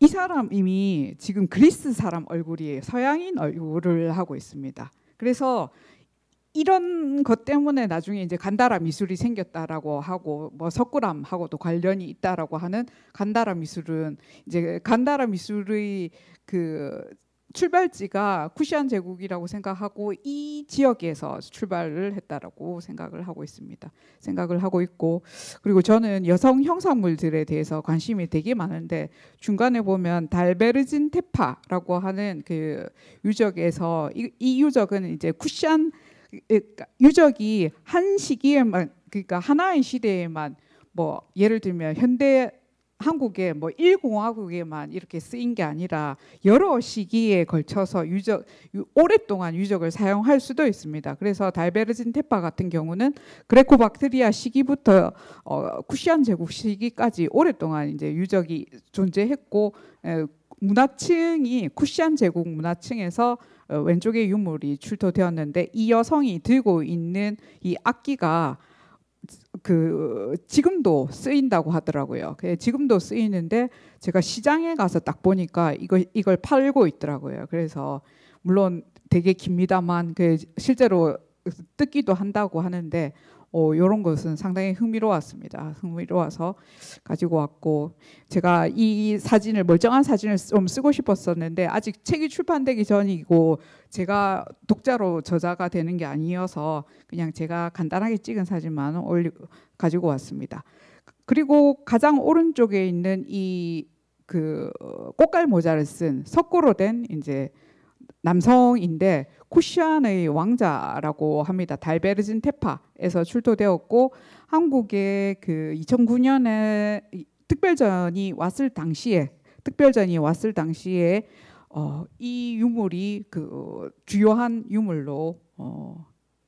이 사람이 지금 그리스 사람 얼굴이에요. 서양인 얼굴을 하고 있습니다. 그래서 이런 것 때문에 나중에 이제 간다라 미술이 생겼다라고 하고 뭐 석굴암하고도 관련이 있다라고 하는 간다라 미술은 이제 간다라 미술의 그 출발지가 쿠시안 제국이라고 생각하고 이 지역에서 출발을 했다라고 생각을 하고 있습니다. 생각을 하고 있고, 그리고 저는 여성 형상물들에 대해서 관심이 되게 많은데 중간에 보면 달베르진 테파라고 하는 그 유적에서 이 유적은 이제 쿠시안 유적이 한 시기에만, 그러니까 하나의 시대에만, 뭐 예를 들면 현대 한국의 뭐 1공화국에만 이렇게 쓰인 게 아니라 여러 시기에 걸쳐서 오랫동안 유적을 사용할 수도 있습니다. 그래서 달베르진 테파 같은 경우는 그레코박트리아 시기부터 쿠시안 제국 시기까지 오랫동안 이제 유적이 존재했고, 문화층이 쿠시안 제국 문화층에서 왼쪽에 유물이 출토되었는데, 이 여성이 들고 있는 이 악기가 그 지금도 쓰인다고 하더라고요. 지금도 쓰이는데 제가 시장에 가서 딱 보니까 이걸 팔고 있더라고요. 그래서 물론 되게 깁니다만 그 실제로 뜯기도 한다고 하는데 이런 것은 상당히 흥미로웠습니다. 흥미로워서 가지고 왔고, 제가 이 사진을, 멀쩡한 사진을 좀 쓰고 싶었었는데 아직 책이 출판되기 전이고 제가 독자로 저자가 되는 게 아니어서 그냥 제가 간단하게 찍은 사진만 가지고 왔습니다. 그리고 가장 오른쪽에 있는 이 그 꽃갈 모자를 쓴 석고로 된 이제 남성인데 쿠시안의 왕자라고 합니다. 달베르진 테파에서 출토되었고, 한국에 그 2009년에 특별전이 왔을 당시에 이 유물이 그 주요한 유물로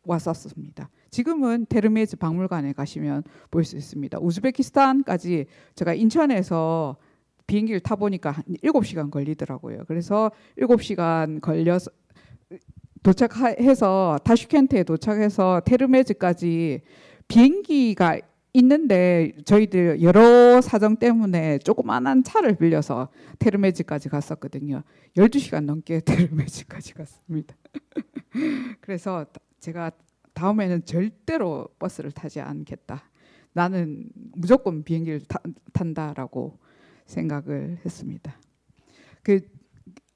왔었습니다. 지금은 테르메즈 박물관에 가시면 볼 수 있습니다. 우즈베키스탄까지 제가 인천에서 비행기를 타보니까 한 7시간 걸리더라고요. 그래서 7시간 걸려서 도착해서 타슈켄트에 도착해서 테르메즈까지 비행기가 있는데 저희들 여러 사정 때문에 조그만한 차를 빌려서 테르메즈까지 갔었거든요. 12시간 넘게 테르메즈까지 갔습니다. 그래서 제가 다음에는 절대로 버스를 타지 않겠다. 나는 무조건 비행기를 탄다라고 생각을 했습니다.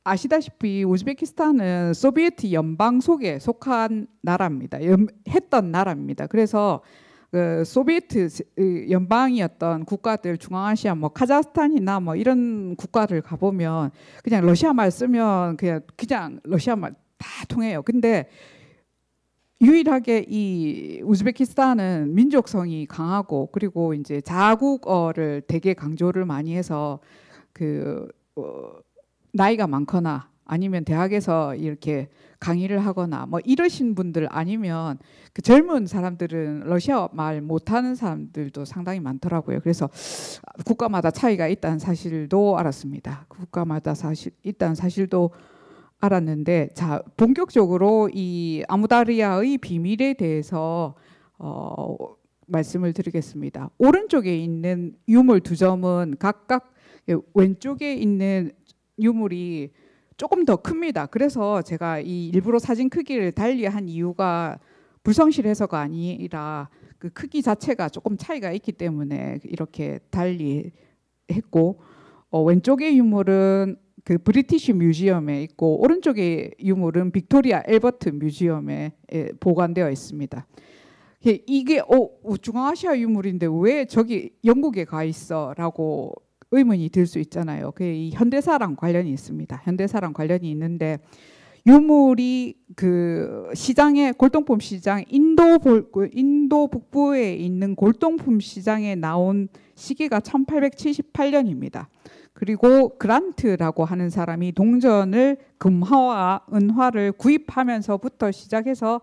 아시다시피 우즈베키스탄은 소비에트 연방 속에 속한 나라입니다. 했던 나라입니다. 그래서 그 소비에트 연방이었던 국가들, 중앙아시아 뭐 카자흐스탄이나 뭐 이런 국가를 가보면 그냥 러시아 말 쓰면 그냥 러시아 말 다 통해요. 근데 유일하게 이 우즈베키스탄은 민족성이 강하고, 그리고 이제 자국어를 되게 강조를 많이 해서 나이가 많거나 아니면 대학에서 이렇게 강의를 하거나 뭐 이러신 분들 아니면 그 젊은 사람들은 러시아 말 못하는 사람들도 상당히 많더라고요. 그래서 국가마다 차이가 있다는 사실도 알았습니다. 국가마다 있다는 사실도 알았는데, 자, 본격적으로 이 아무다리아의 비밀에 대해서 말씀을 드리겠습니다. 오른쪽에 있는 유물 두 점은 각각 왼쪽에 있는 유물이 조금 더 큽니다. 그래서 제가 이 일부러 사진 크기를 달리한 이유가 불성실해서가 아니라 그 크기 자체가 조금 차이가 있기 때문에 이렇게 달리 했고, 왼쪽의 유물은 그 브리티시 뮤지엄에 있고 오른쪽의 유물은 빅토리아 앨버트 뮤지엄에 보관되어 있습니다. 이게 중앙아시아 유물인데 왜 저기 영국에 가 있어라고 의문이 들 수 있잖아요. 이 현대사랑 관련이 있습니다. 현대사랑 관련이 있는데, 유물이 그 시장에, 골동품 시장, 인도 북부에 있는 골동품 시장에 나온 시기가 1878년입니다. 그리고 그란트라고 하는 사람이 동전을, 금화와 은화를 구입하면서부터 시작해서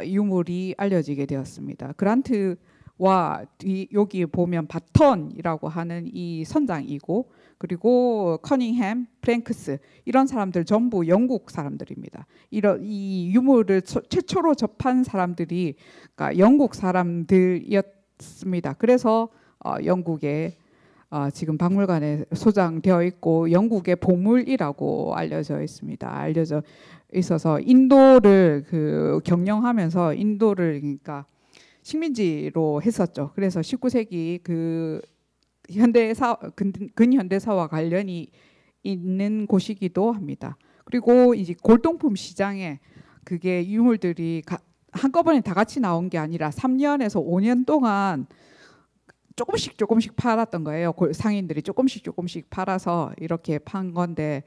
유물이 알려지게 되었습니다. 그란트와 여기 보면 바턴이라고 하는 이 선장이고, 그리고 커닝햄, 프랭크스, 이런 사람들 전부 영국 사람들입니다. 이 유물을 최초로 접한 사람들이 그러니까 영국 사람들이었습니다. 그래서 영국에 지금 박물관에 소장되어 있고 영국의 보물이라고 알려져 있습니다. 알려져 있어서 인도를 경영하면서 인도를 그러니까 식민지로 했었죠. 그래서 19세기 근현대사와 관련이 있는 곳이기도 합니다. 그리고 이제 골동품 시장에 그게 유물들이 한꺼번에 다 같이 나온 게 아니라 3년에서 5년 동안 조금씩 팔았던 거예요. 상인들이 조금씩 팔아서 이렇게 판 건데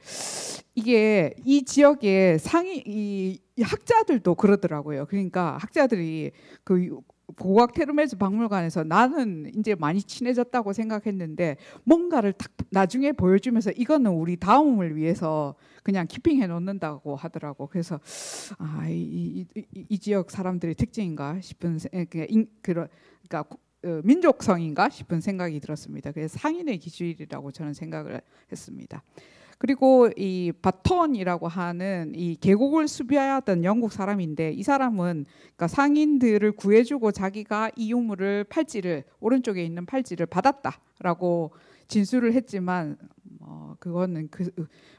이게 이 지역의 이 학자들도 그러더라고요. 그러니까 학자들이 고고학 테르메즈 박물관에서 나는 이제 많이 친해졌다고 생각했는데 뭔가를 딱 나중에 보여주면서 이거는 우리 다음을 위해서 그냥 키핑해 놓는다고 하더라고. 그래서 이 지역 사람들의 특징인가 싶은 그러니까 민족성인가 싶은 생각이 들었습니다. 그래서 상인의 기술이라고 저는 생각을 했습니다. 그리고 이 바톤이라고 하는 이 계곡을 수비하던 영국 사람인데 이 사람은 그러니까 상인들을 구해주고 자기가 이 유물을 오른쪽에 있는 팔찌를 받았다라고 진술을 했지만 그거는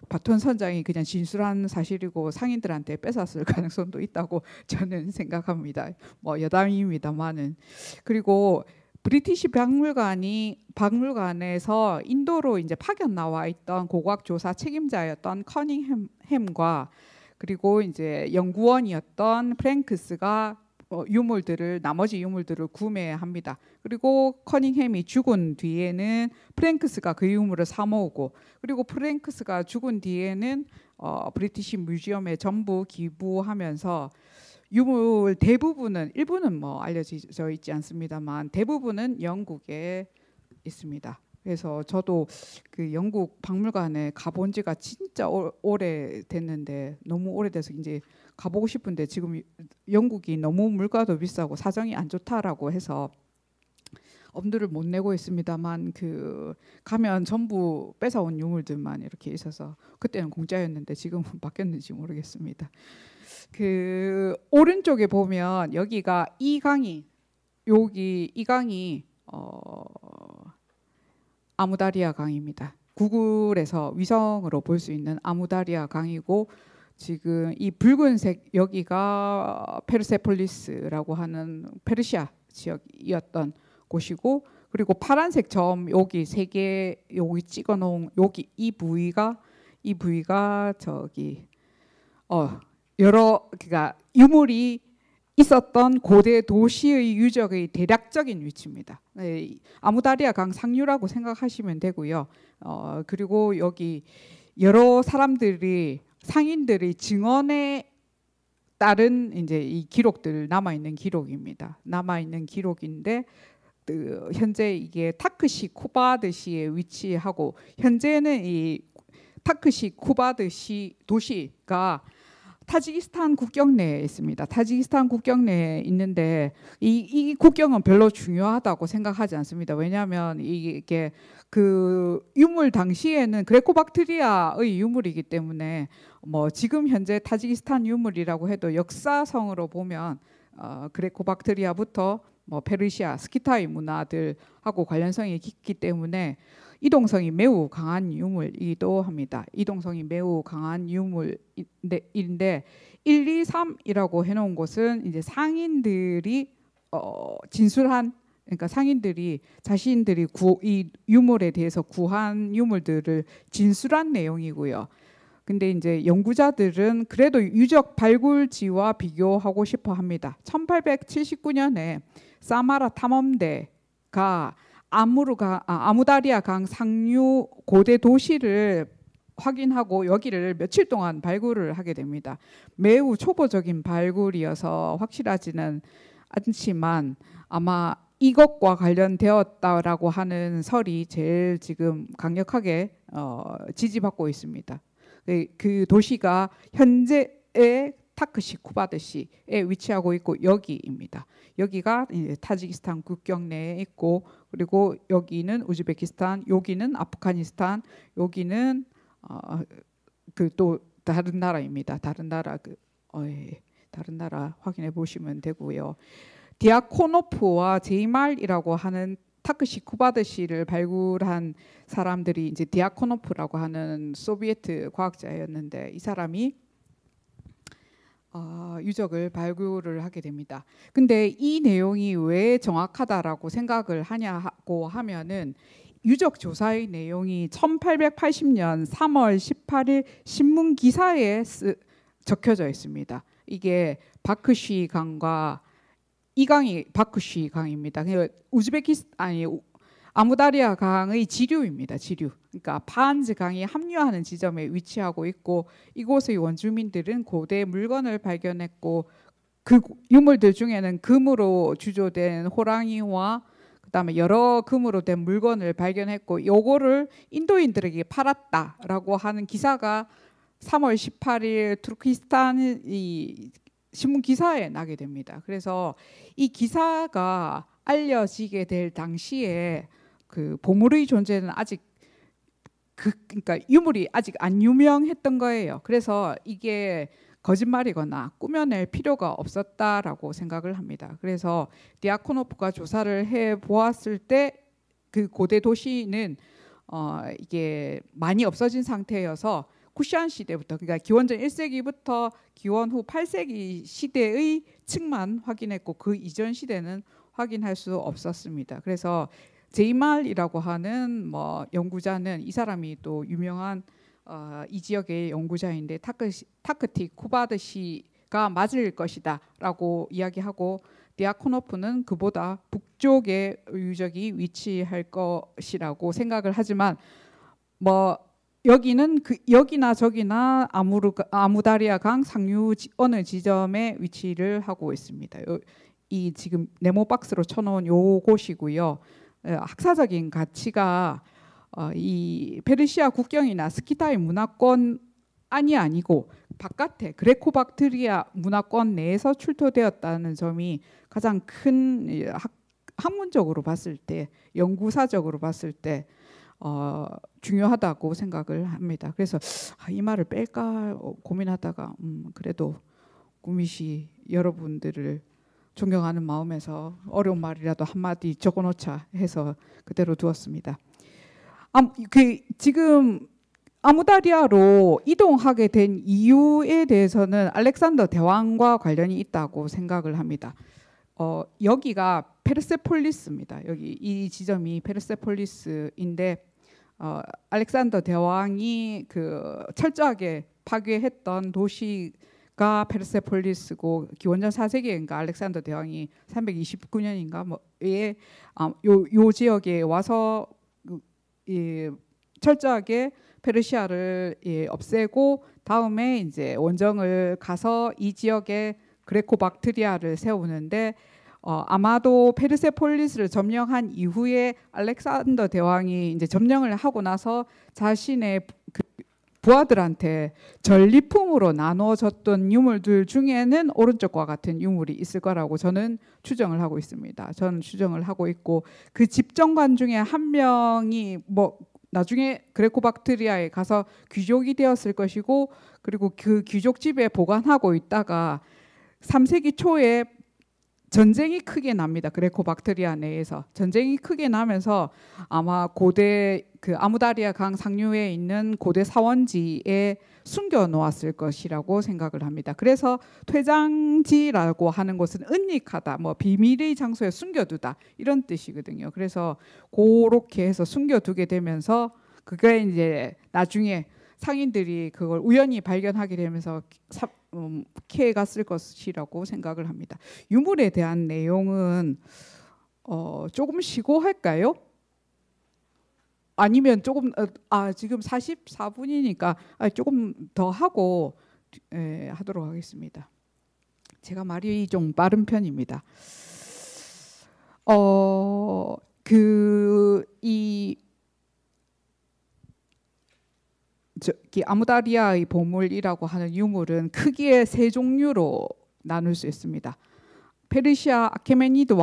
바톤 선장이 그냥 진술한 사실이고 상인들한테 뺏었을 가능성도 있다고 저는 생각합니다. 여담입니다만은. 그리고 브리티시 박물관에서 인도로 이제 파견 나와 있던 고고학 조사 책임자였던 커닝햄과 그리고 이제 연구원이었던 프랭크스가 나머지 유물들을 구매합니다. 그리고 커닝햄이 죽은 뒤에는 프랭크스가 그 유물을 사 모으고 그리고 프랭크스가 죽은 뒤에는 브리티시 뮤지엄에 전부 기부하면서 유물 대부분은 일부는 알려져 있지 않습니다만 대부분은 영국에 있습니다. 그래서 저도 그 영국 박물관에 가본 지가 진짜 오래됐는데 너무 오래돼서 이제 가보고 싶은데 지금 영국이 너무 물가도 비싸고 사정이 안 좋다라고 해서 엄두를 못 내고 있습니다만 가면 전부 뺏어온 유물들만 이렇게 있어서 그때는 공짜였는데 지금은 바뀌었는지 모르겠습니다. 오른쪽에 보면 여기가 이 강이 아무다리아 강입니다. 구글에서 위성으로 볼 수 있는 아무다리아 강이고 지금 이 붉은색 여기가 페르세폴리스라고 하는 페르시아 지역이었던 곳이고 그리고 파란색 점 여기 세 개 여기 찍어놓은 이 부위가 저기 그러니까 유물이 있었던 고대 도시의 유적의 대략적인 위치입니다. 아무다리아 강 상류라고 생각하시면 되고요. 그리고 여기 여러 상인들이 증언에 따른 이제 이 기록들 남아 있는 기록입니다. 남아 있는 기록인데 현재 이게 타크시 쿠바드시에 위치하고 현재는 이 타크시 쿠바드시 도시가 타지키스탄 국경 내에 있습니다. 타지키스탄 국경 내에 있는데 이 국경은 별로 중요하다고 생각하지 않습니다. 왜냐하면 이게 유물 당시에는 그레코박트리아의 유물이기 때문에 지금 현재 타지키스탄 유물이라고 해도 역사성으로 보면 그레코박트리아부터 페르시아, 스키타이 문화들하고 관련성이 깊기 때문에 이동성이 매우 강한 유물이기도 합니다. 이동성이 매우 강한 유물인데 1, 2, 3이라고 해놓은 곳은 이제 상인들이 진술한 그러니까 상인들이 자신들이 이 유물에 대해서 구한 유물들을 진술한 내용이고요. 근데 이제 연구자들은 그래도 유적 발굴지와 비교하고 싶어 합니다. 1879년에 사마라 탐험대가 아무다리아 강 상류 고대 도시를 확인하고 여기를 며칠 동안 발굴을 하게 됩니다. 매우 초보적인 발굴이어서 확실하지는 않지만 아마 이것과 관련되었다라고 하는 설이 제일 지금 강력하게 지지받고 있습니다. 그 도시가 현재의 타크시 쿠바드시에 위치하고 있고 여기입니다. 여기가 타지키스탄 국경 내에 있고 그리고 여기는 우즈베키스탄, 여기는 아프가니스탄, 여기는 또 다른 나라입니다. 다른 나라 다른 나라 확인해 보시면 되고요. 디아코노프와 제이말이라고 하는 타크시 쿠바드시를 발굴한 사람들이 이제 디아코노프라고 하는 소비에트 과학자였는데 이 사람이 유적을 발굴을 하게 됩니다. 근데 이 내용이 왜 정확하다라고 생각을 하냐고 하면은 유적 조사의 내용이 1880년 3월 18일 신문 기사에 적혀져 있습니다. 이게 바크시 강과 이 강이 바크시 강입니다. 아무다리아 강의 지류입니다. 지류. 그러니까 파안즈 강이 합류하는 지점에 위치하고 있고 이곳의 원주민들은 고대 물건을 발견했고 그 유물들 중에는 금으로 주조된 호랑이와 그다음에 여러 금으로 된 물건을 발견했고 요거를 인도인들에게 팔았다라고 하는 기사가 3월 18일 투르키스탄 이 신문 기사에 나게 됩니다. 그래서 이 기사가 알려지게 될 당시에 그 보물의 존재는 아직 그러니까 유물이 아직 안 유명했던 거예요. 그래서 이게 거짓말이거나 꾸며낼 필요가 없었다라고 생각을 합니다. 그래서 디아코노프가 조사를 해 보았을 때 그 고대 도시는 이게 많이 없어진 상태여서 쿠시안 시대부터 그러니까 기원전 1세기부터 기원 후 8세기 시대의 층만 확인했고 그 이전 시대는 확인할 수 없었습니다. 그래서 제이말이라고 하는 연구자는 이 사람이 또 유명한 이 지역의 연구자인데 타크티 쿠바드시가 맞을 것이다라고 이야기하고 디아코노프는 그보다 북쪽에 유적이 위치할 것이라고 생각을 하지만 여기나 저기나 아무다리아 강 상류 어느 지점에 위치를 하고 있습니다. 이 지금 네모 박스로 쳐놓은 요곳이고요. 학사적인 가치가 이 페르시아 국경이나 스키타이 문화권 아니고 바깥에 그레코박트리아 문화권 내에서 출토되었다는 점이 가장 큰 학문적으로 봤을 때 연구사적으로 봤을 때 중요하다고 생각을 합니다. 그래서 이 말을 뺄까 고민하다가 그래도 구미시 여러분들을 존경하는 마음에서 어려운 말이라도 한마디 적어놓자 해서 그대로 두었습니다. 지금 아무다리아로 이동하게 된 이유에 대해서는 알렉산더 대왕과 관련이 있다고 생각을 합니다. 여기가 페르세폴리스입니다. 여기 이 지점이 페르세폴리스인데 알렉산더 대왕이 그 철저하게 파괴했던 도시가 페르세폴리스고 기원전 4세기인가 알렉산더 대왕이 329년인가 요 지역에 와서 철저하게 페르시아를 없애고 다음에 이제 원정을 가서 이 지역에 그레코박트리아를 세우는데 아마도 페르세폴리스를 점령한 이후에 알렉산더 대왕이 이제 점령을 하고 나서 자신의 그 부하들한테 전리품으로 나눠줬던 유물들 중에는 오른쪽과 같은 유물이 있을 거라고 저는 추정을 하고 있습니다. 저는 추정을 하고 있고 그 집정관 중에 한 명이 나중에 그레코박트리아에 가서 귀족이 되었을 것이고 그리고 그 귀족집에 보관하고 있다가 3세기 초에 전쟁이 크게 납니다. 그레코박트리아 내에서 전쟁이 크게 나면서 아마 고대 그 아무다리아 강 상류에 있는 고대 사원지에 숨겨 놓았을 것이라고 생각을 합니다. 그래서 퇴장지라고 하는 것은 은닉하다, 비밀의 장소에 숨겨두다 이런 뜻이거든요. 그래서 그렇게 해서 숨겨두게 되면서 그게 이제 나중에 상인들이 그걸 우연히 발견하게 되면서 피해갔을 것이라고 생각을 합니다. 유물에 대한 내용은 조금 쉬고 할까요? 아니면 조금 지금 44분이니까 조금 더 하고 하도록 하겠습니다. 제가 말이 좀 빠른 편입니다. 아무다리아의 보물이라고 하는 유물은 크게 세 종류로 나눌 수 있습니다. 페르시아 아케메니드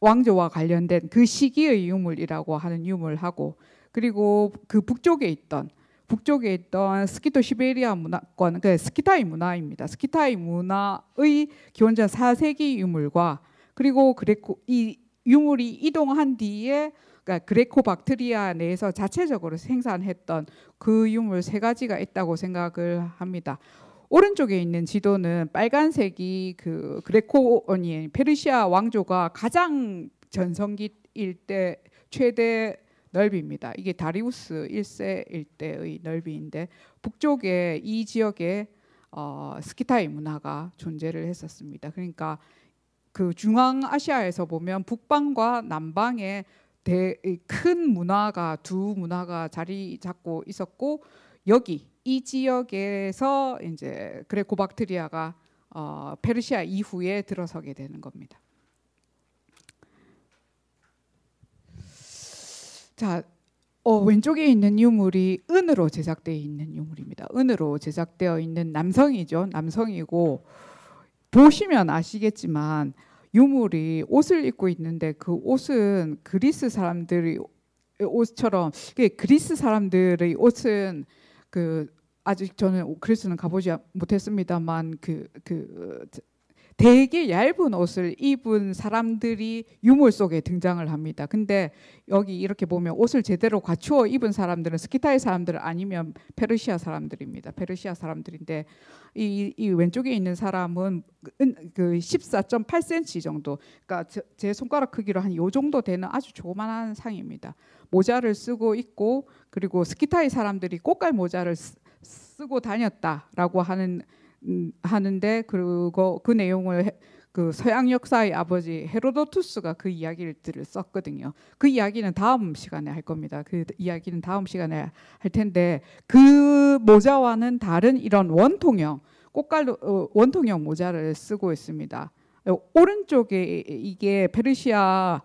왕조와 관련된 그 시기의 유물이라고 하는 유물하고 그리고 그 북쪽에 있던 스키토 시베리아 문화권, 그 스키타이 문화입니다. 스키타이 문화의 기원전 4세기 유물과 그리고 이 유물이 이동한 뒤에 그러니까 그레코박트리아 내에서 자체적으로 생산했던 그 유물 세 가지가 있다고 생각을 합니다. 오른쪽에 있는 지도는 빨간색이 그 그레코니 페르시아 왕조가 가장 전성기일 때 최대 넓이입니다. 이게 다리우스 1세일 때의 넓이인데 북쪽에 이 지역에 스키타이 문화가 존재를 했었습니다. 그러니까 그 중앙아시아에서 보면 북방과 남방에 큰 문화가 두 문화가 자리 잡고 있었고 여기 이 지역에서 이제 그레코박트리아가 페르시아 이후에 들어서게 되는 겁니다. 자, 왼쪽에 있는 유물이 은으로 제작되어 있는 유물입니다. 은으로 제작되어 있는 남성이죠. 남성이고 보시면 아시겠지만 유물이 옷을 입고 있는데 그 옷은 그리스 사람들의 옷처럼 그리스 사람들의 옷은 그 아직 저는 그리스는 가보지 못했습니다만 되게 얇은 옷을 입은 사람들이 유물 속에 등장을 합니다. 근데 여기 이렇게 보면 옷을 제대로 갖추어 입은 사람들은 스키타이 사람들 아니면 페르시아 사람들입니다. 페르시아 사람들인데 이 왼쪽에 있는 사람은 그 14.8cm 정도, 그러니까 제 손가락 크기로 한 요 정도 되는 아주 조그만한 상입니다. 모자를 쓰고 있고 그리고 스키타이 사람들이 꽃갈 모자를 쓰고 다녔다라고 하는데 그 내용을 그 서양 역사의 아버지 헤로도투스가 그 이야기를 썼거든요. 그 이야기는 다음 시간에 할 겁니다. 그 이야기는 다음 시간에 할 텐데 그 모자와는 다른 이런 원통형 원통형 모자를 쓰고 있습니다. 오른쪽에 이게 페르시아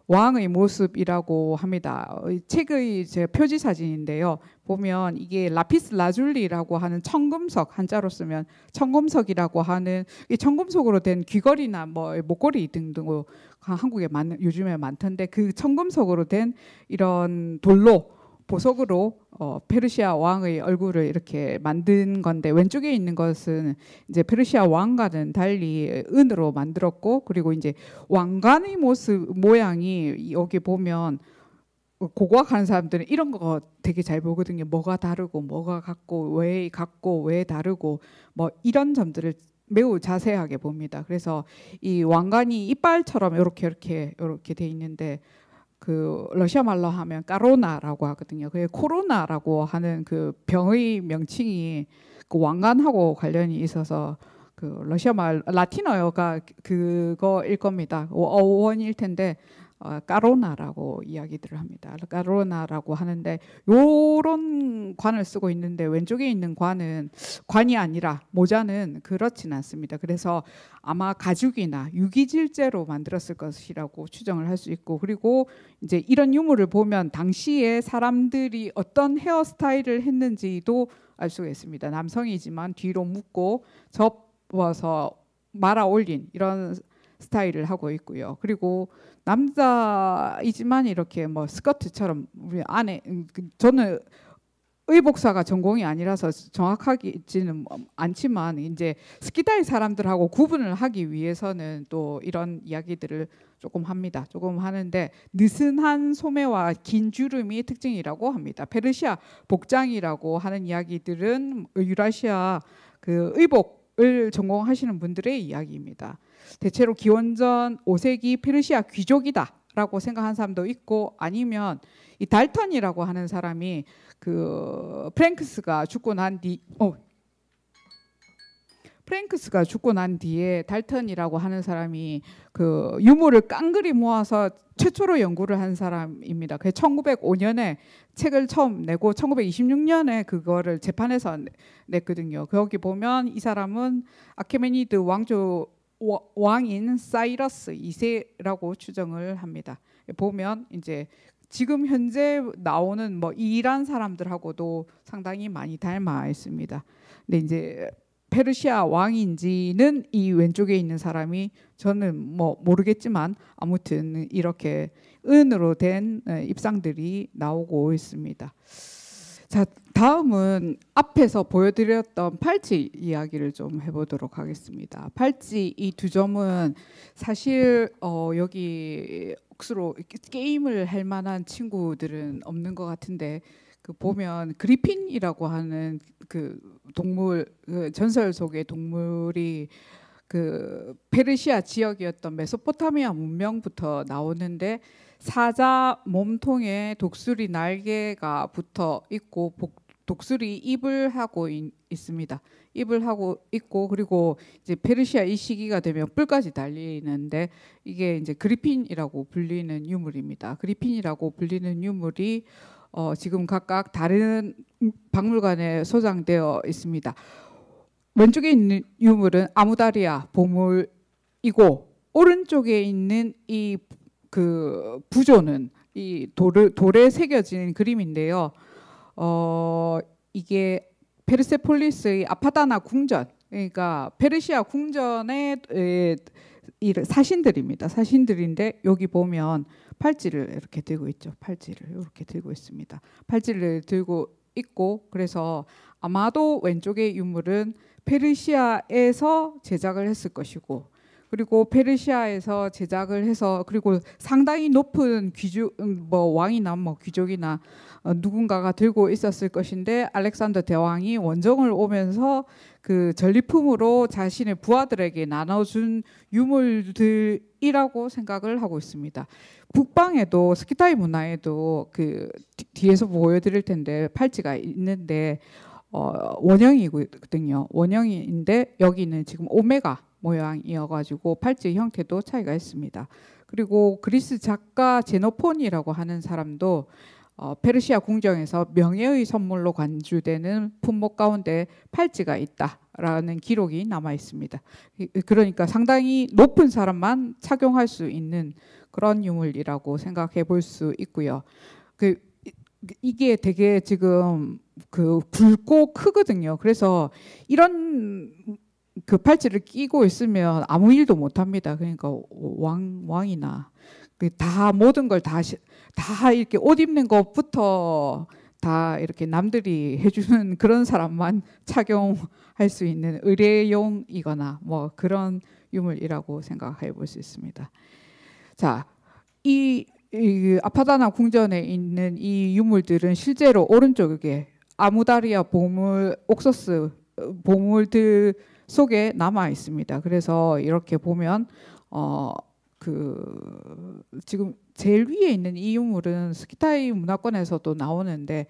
왕의 모습이라고 합니다. 책의 제 표지 사진인데요. 보면 이게 라피스 라줄리라고 하는 청금석, 한자로 쓰면 청금석이라고 하는 이 청금속으로 된 귀걸이나 뭐 목걸이 등등 한국에 요즘에 많던데 그 청금석으로 된 이런 돌로 보석으로 페르시아 왕의 얼굴을 이렇게 만든 건데 왼쪽에 있는 것은 이제 페르시아 왕과는 달리 은으로 만들었고 그리고 이제 왕관의 모양이 여기 보면 고고학하는 사람들은 이런 거 되게 잘 보거든요. 뭐가 다르고 뭐가 같고 왜 다르고 뭐 이런 점들을 매우 자세하게 봅니다. 그래서 이 왕관이 이빨처럼 이렇게 돼 있는데 그 러시아 말로 하면 까로나라고 하거든요. 그 코로나라고 하는 그 병의 명칭이 그 왕관하고 관련이 있어서 그 러시아 말 라틴어가 그거일 겁니다. 어원일 텐데 까로나라고 이야기들을 합니다. 까로나라고 하는데 요런 관을 쓰고 있는데 왼쪽에 있는 관이 아니라 모자는 그렇진 않습니다. 그래서 아마 가죽이나 유기질제로 만들었을 것이라고 추정을 할 수 있고 그리고 이제 이런 유물을 보면 당시에 사람들이 어떤 헤어스타일을 했는지도 알 수가 있습니다. 남성이지만 뒤로 묶고 접어서 말아 올린 이런 스타일을 하고 있고요. 그리고 남자이지만 이렇게 뭐 스커트처럼 우리 안에 저는 의복사가 전공이 아니라서 정확하지는 않지만 이제 스키타이 사람들하고 구분을 하기 위해서는 또 이런 이야기들을 조금 합니다. 조금 하는데 느슨한 소매와 긴 주름이 특징이라고 합니다. 페르시아 복장이라고 하는 이야기들은 유라시아 그 의복을 전공하시는 분들의 이야기입니다. 대체로 기원전 5세기 페르시아 귀족이다라고 생각하는 사람도 있고 아니면 이 달턴이라고 하는 사람이 그 프랭크스가 죽고 난 뒤에 달턴이라고 하는 사람이 그 유물을 깡그리 모아서 최초로 연구를 한 사람입니다. 그 1905년에 책을 처음 내고 1926년에 그거를 재판에서 냈거든요. 거기 보면 이 사람은 아케메니드 왕인 사이러스 2세라고 추정을 합니다. 보면 이제 지금 현재 나오는 뭐 이란 사람들하고도 상당히 많이 닮아 있습니다. 근데 이제 페르시아 왕인지는 이 왼쪽에 있는 사람이 저는 뭐 모르겠지만 아무튼 이렇게 은으로 된 입상들이 나오고 있습니다. 자, 다음은 앞에서 보여드렸던 팔찌 이야기를 좀 해보도록 하겠습니다. 팔찌 이 두 점은 사실 여기 억수로 게임을 할 만한 친구들은 없는 것 같은데 그 보면 그리핀이라고 하는 그 동물, 그 전설 속의 동물이 그 페르시아 지역이었던 메소포타미아 문명부터 나오는데 사자 몸통에 독수리 날개가 붙어 있고 독수리 입을 하고 있습니다. 입을 하고 있고 그리고 이제 페르시아 이 시기가 되면 뿔까지 달리는데 이게 이제 그리핀이라고 불리는 유물입니다. 그리핀이라고 불리는 유물이 지금 각각 다른 박물관에 소장되어 있습니다. 왼쪽에 있는 유물은 아무다리아 보물이고 오른쪽에 있는 이 그 부조는 이 돌에 새겨진 그림인데요. 이게 페르세폴리스의 아파다나 궁전, 그러니까 페르시아 궁전의 사신들입니다. 사신들인데 여기 보면 팔찌를 이렇게 들고 있죠. 팔찌를 이렇게 들고 있습니다. 팔찌를 들고 있고 그래서 아마도 왼쪽의 유물은 페르시아에서 제작을 했을 것이고 그리고 페르시아에서 제작을 해서 그리고 상당히 높은 귀족 뭐 왕이나 뭐 귀족이나 누군가가 들고 있었을 것인데 알렉산더 대왕이 원정을 오면서 그 전리품으로 자신의 부하들에게 나눠준 유물들이라고 생각을 하고 있습니다. 북방에도 스키타이 문화에도 그 뒤에서 보여드릴 텐데 팔찌가 있는데 원형이거든요. 원형인데 여기는 지금 오메가 모양이어가지고 팔찌 형태도 차이가 있습니다. 그리고 그리스 작가 제노폰이라고 하는 사람도 페르시아 궁정에서 명예의 선물로 간주되는 품목 가운데 팔찌가 있다라는 기록이 남아 있습니다. 그러니까 상당히 높은 사람만 착용할 수 있는 그런 유물이라고 생각해 볼 수 있고요. 이게 되게 지금 그 굵고 크거든요. 그래서 이런 그 팔찌를 끼고 있으면 아무 일도 못 합니다. 그러니까 왕이나 다 모든 걸 다 이렇게 옷 입는 것부터 다 이렇게 남들이 해주는 그런 사람만 착용할 수 있는 의뢰용이거나 뭐 그런 유물이라고 생각해 볼 수 있습니다. 자, 이 아파다나 궁전에 있는 이 유물들은 실제로 오른쪽에 아무다리아 보물 옥서스 보물들 속에 남아 있습니다. 그래서 이렇게 보면 지금 제일 위에 있는 이 유물은 스키타이 문화권에서도 나오는데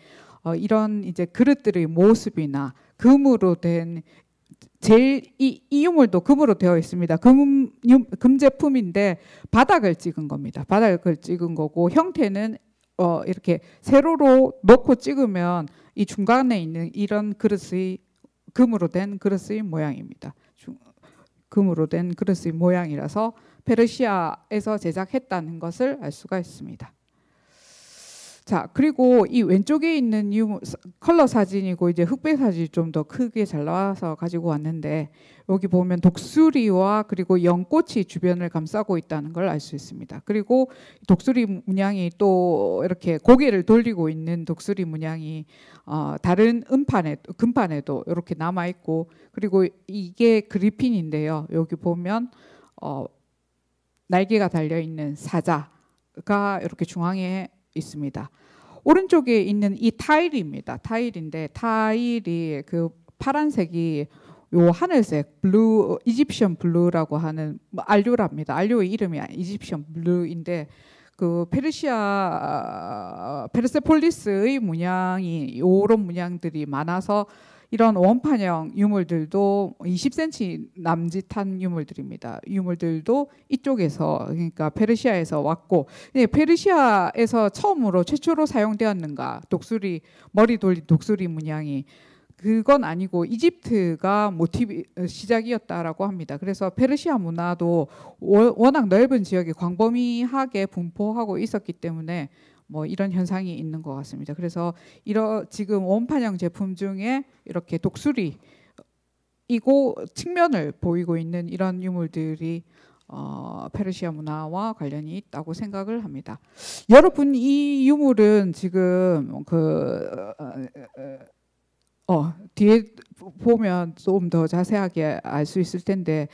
이런 이제 그릇들의 모습이나 금으로 된 이 유물도 금으로 되어 있습니다. 금 제품인데 바닥을 찍은 겁니다. 바닥을 찍은 거고 형태는 이렇게 세로로 놓고 찍으면 이 중간에 있는 이런 그릇의 금으로 된 그릇의 모양입니다. 금으로 된 그릇의 모양이라서 페르시아에서 제작했다는 것을 알 수가 있습니다. 자, 그리고 이 왼쪽에 있는 컬러 사진이고 이제 흑백 사진이 좀 더 크게 잘 나와서 가지고 왔는데 여기 보면 독수리와 그리고 연꽃이 주변을 감싸고 있다는 걸 알 수 있습니다. 그리고 독수리 문양이 또 이렇게 고개를 돌리고 있는 독수리 문양이 다른 금판에도 이렇게 남아 있고 그리고 이게 그리핀인데요. 여기 보면 날개가 달려 있는 사자가 이렇게 중앙에 있습니다. 오른쪽에 있는 이 타일입니다. 타일인데 타일이 그 파란색이 요 하늘색 블루 이집션 블루라고 하는 안료랍니다. 안료의 이름이 이집션 블루인데 그 페르세폴리스의 문양이 요런 문양들이 많아서 이런 원판형 유물들도 20cm 남짓한 유물들입니다. 유물들도 이쪽에서 그러니까 페르시아에서 왔고 페르시아에서 최초로 사용되었는가 독수리 머리 돌린 독수리 문양이 그건 아니고 이집트가 모티브 시작이었다라고 합니다. 그래서 페르시아 문화도 워낙 넓은 지역에 광범위하게 분포하고 있었기 때문에 뭐 이런 현상이 있는 것 같습니다. 그래서 지금 원판형 제품 중에 이렇게 독수리이고 측면을 보이고 있는 이런 유물들이 페르시아 문화와 관련이 있다고 생각을 합니다. 여러분 이 유물은 지금 뒤에 보면 좀 더 자세하게 알 수 있을 텐데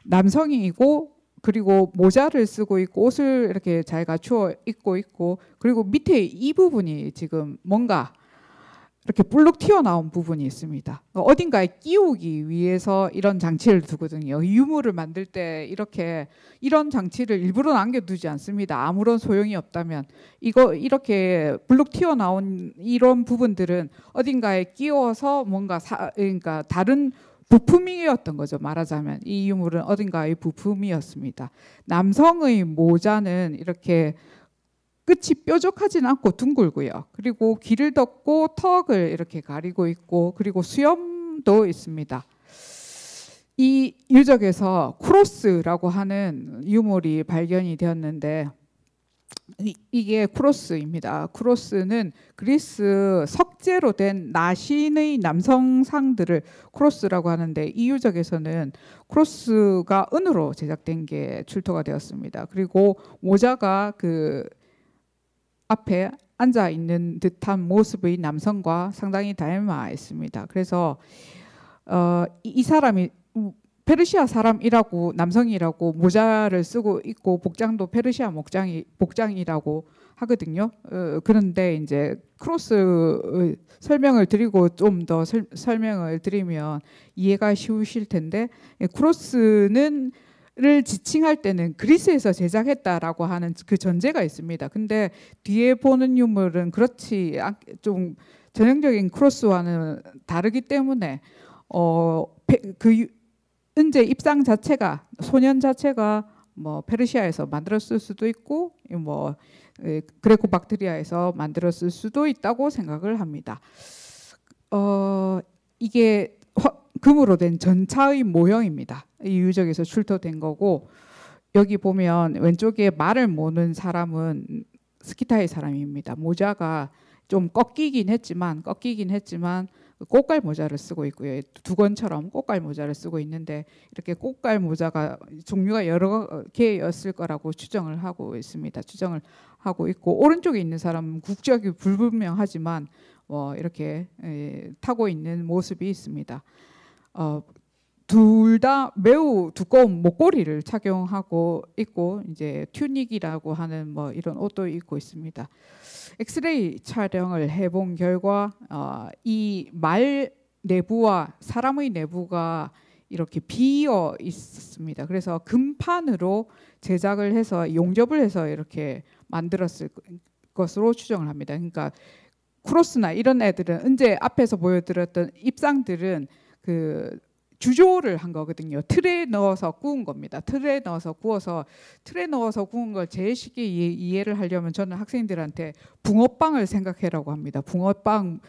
남성이고 그리고 모자를 쓰고 있고 옷을 이렇게 잘 갖추어 입고 있고 그리고 밑에 이 부분이 지금 뭔가 이렇게 불룩 튀어나온 부분이 있습니다. 어딘가에 끼우기 위해서 이런 장치를 두거든요. 유물을 만들 때 이런 장치를 일부러 남겨두지 않습니다. 아무런 소용이 없다면 이렇게 불룩 튀어나온 이런 부분들은 어딘가에 끼워서 뭔가 그러니까 다른 부품이었던 거죠. 말하자면 이 유물은 어딘가의 부품이었습니다. 남성의 모자는 이렇게 끝이 뾰족하진 않고 둥글고요. 그리고 귀를 덮고 턱을 이렇게 가리고 있고 그리고 수염도 있습니다. 이 유적에서 쿠로스라고 하는 유물이 발견이 되었는데 이게 쿠로스입니다. 쿠로스는 그리스 석재로 된 나신의 남성상들을 쿠로스라고 하는데 이 유적에서는 쿠로스가 은으로 제작된 게 출토가 되었습니다. 그리고 모자가 그 앞에 앉아 있는 듯한 모습의 남성과 상당히 닮아 있습니다. 그래서 이 사람이 페르시아 사람이라고 남성이라고 모자를 쓰고 있고 복장도 페르시아 복장이라고 하거든요. 그런데 이제 크로스 설명을 드리고 좀 더 설명을 드리면 이해가 쉬우실 텐데 크로스는 를 지칭할 때는 그리스에서 제작했다라고 하는 그 전제가 있습니다. 근데 뒤에 보는 유물은 그렇지 좀 전형적인 크로스와는 다르기 때문에 그 은재 입상 자체가 소년 자체가 뭐 페르시아에서 만들었을 수도 있고 뭐 그레코 박트리아에서 만들었을 수도 있다고 생각을 합니다. 이게 금으로 된 전차의 모형입니다. 이 유적에서 출토된 거고 여기 보면 왼쪽에 말을 모는 사람은 스키타의 사람입니다. 모자가 좀 꺾이긴 했지만 꽃갈 모자를 쓰고 있고요. 두건처럼 꽃갈 모자를 쓰고 있는데 이렇게 꽃갈 모자가 종류가 여러 개였을 거라고 추정을 하고 있습니다. 추정을 하고 있고 오른쪽에 있는 사람은 국적이 불분명하지만 이렇게 타고 있는 모습이 있습니다. 둘 다 매우 두꺼운 목걸이를 착용하고 있고 이제 튜닉이라고 하는 뭐 이런 옷도 입고 있습니다. 엑스레이 촬영을 해본 결과 이 말 내부와 사람의 내부가 이렇게 비어 있습니다. 그래서 금판으로 제작을 해서 용접을 해서 이렇게 만들었을 것으로 추정을 합니다. 그러니까 쿠로스나 이런 애들은 은재 앞에서 보여드렸던 입상들은 그 주조를 한 거거든요. 틀에 넣어서 구운 겁니다. 틀에 넣어서 구운 걸 제일 쉽게 이해를 하려면 저는 학생들한테 붕어빵을 생각해라고 합니다. 붕어빵은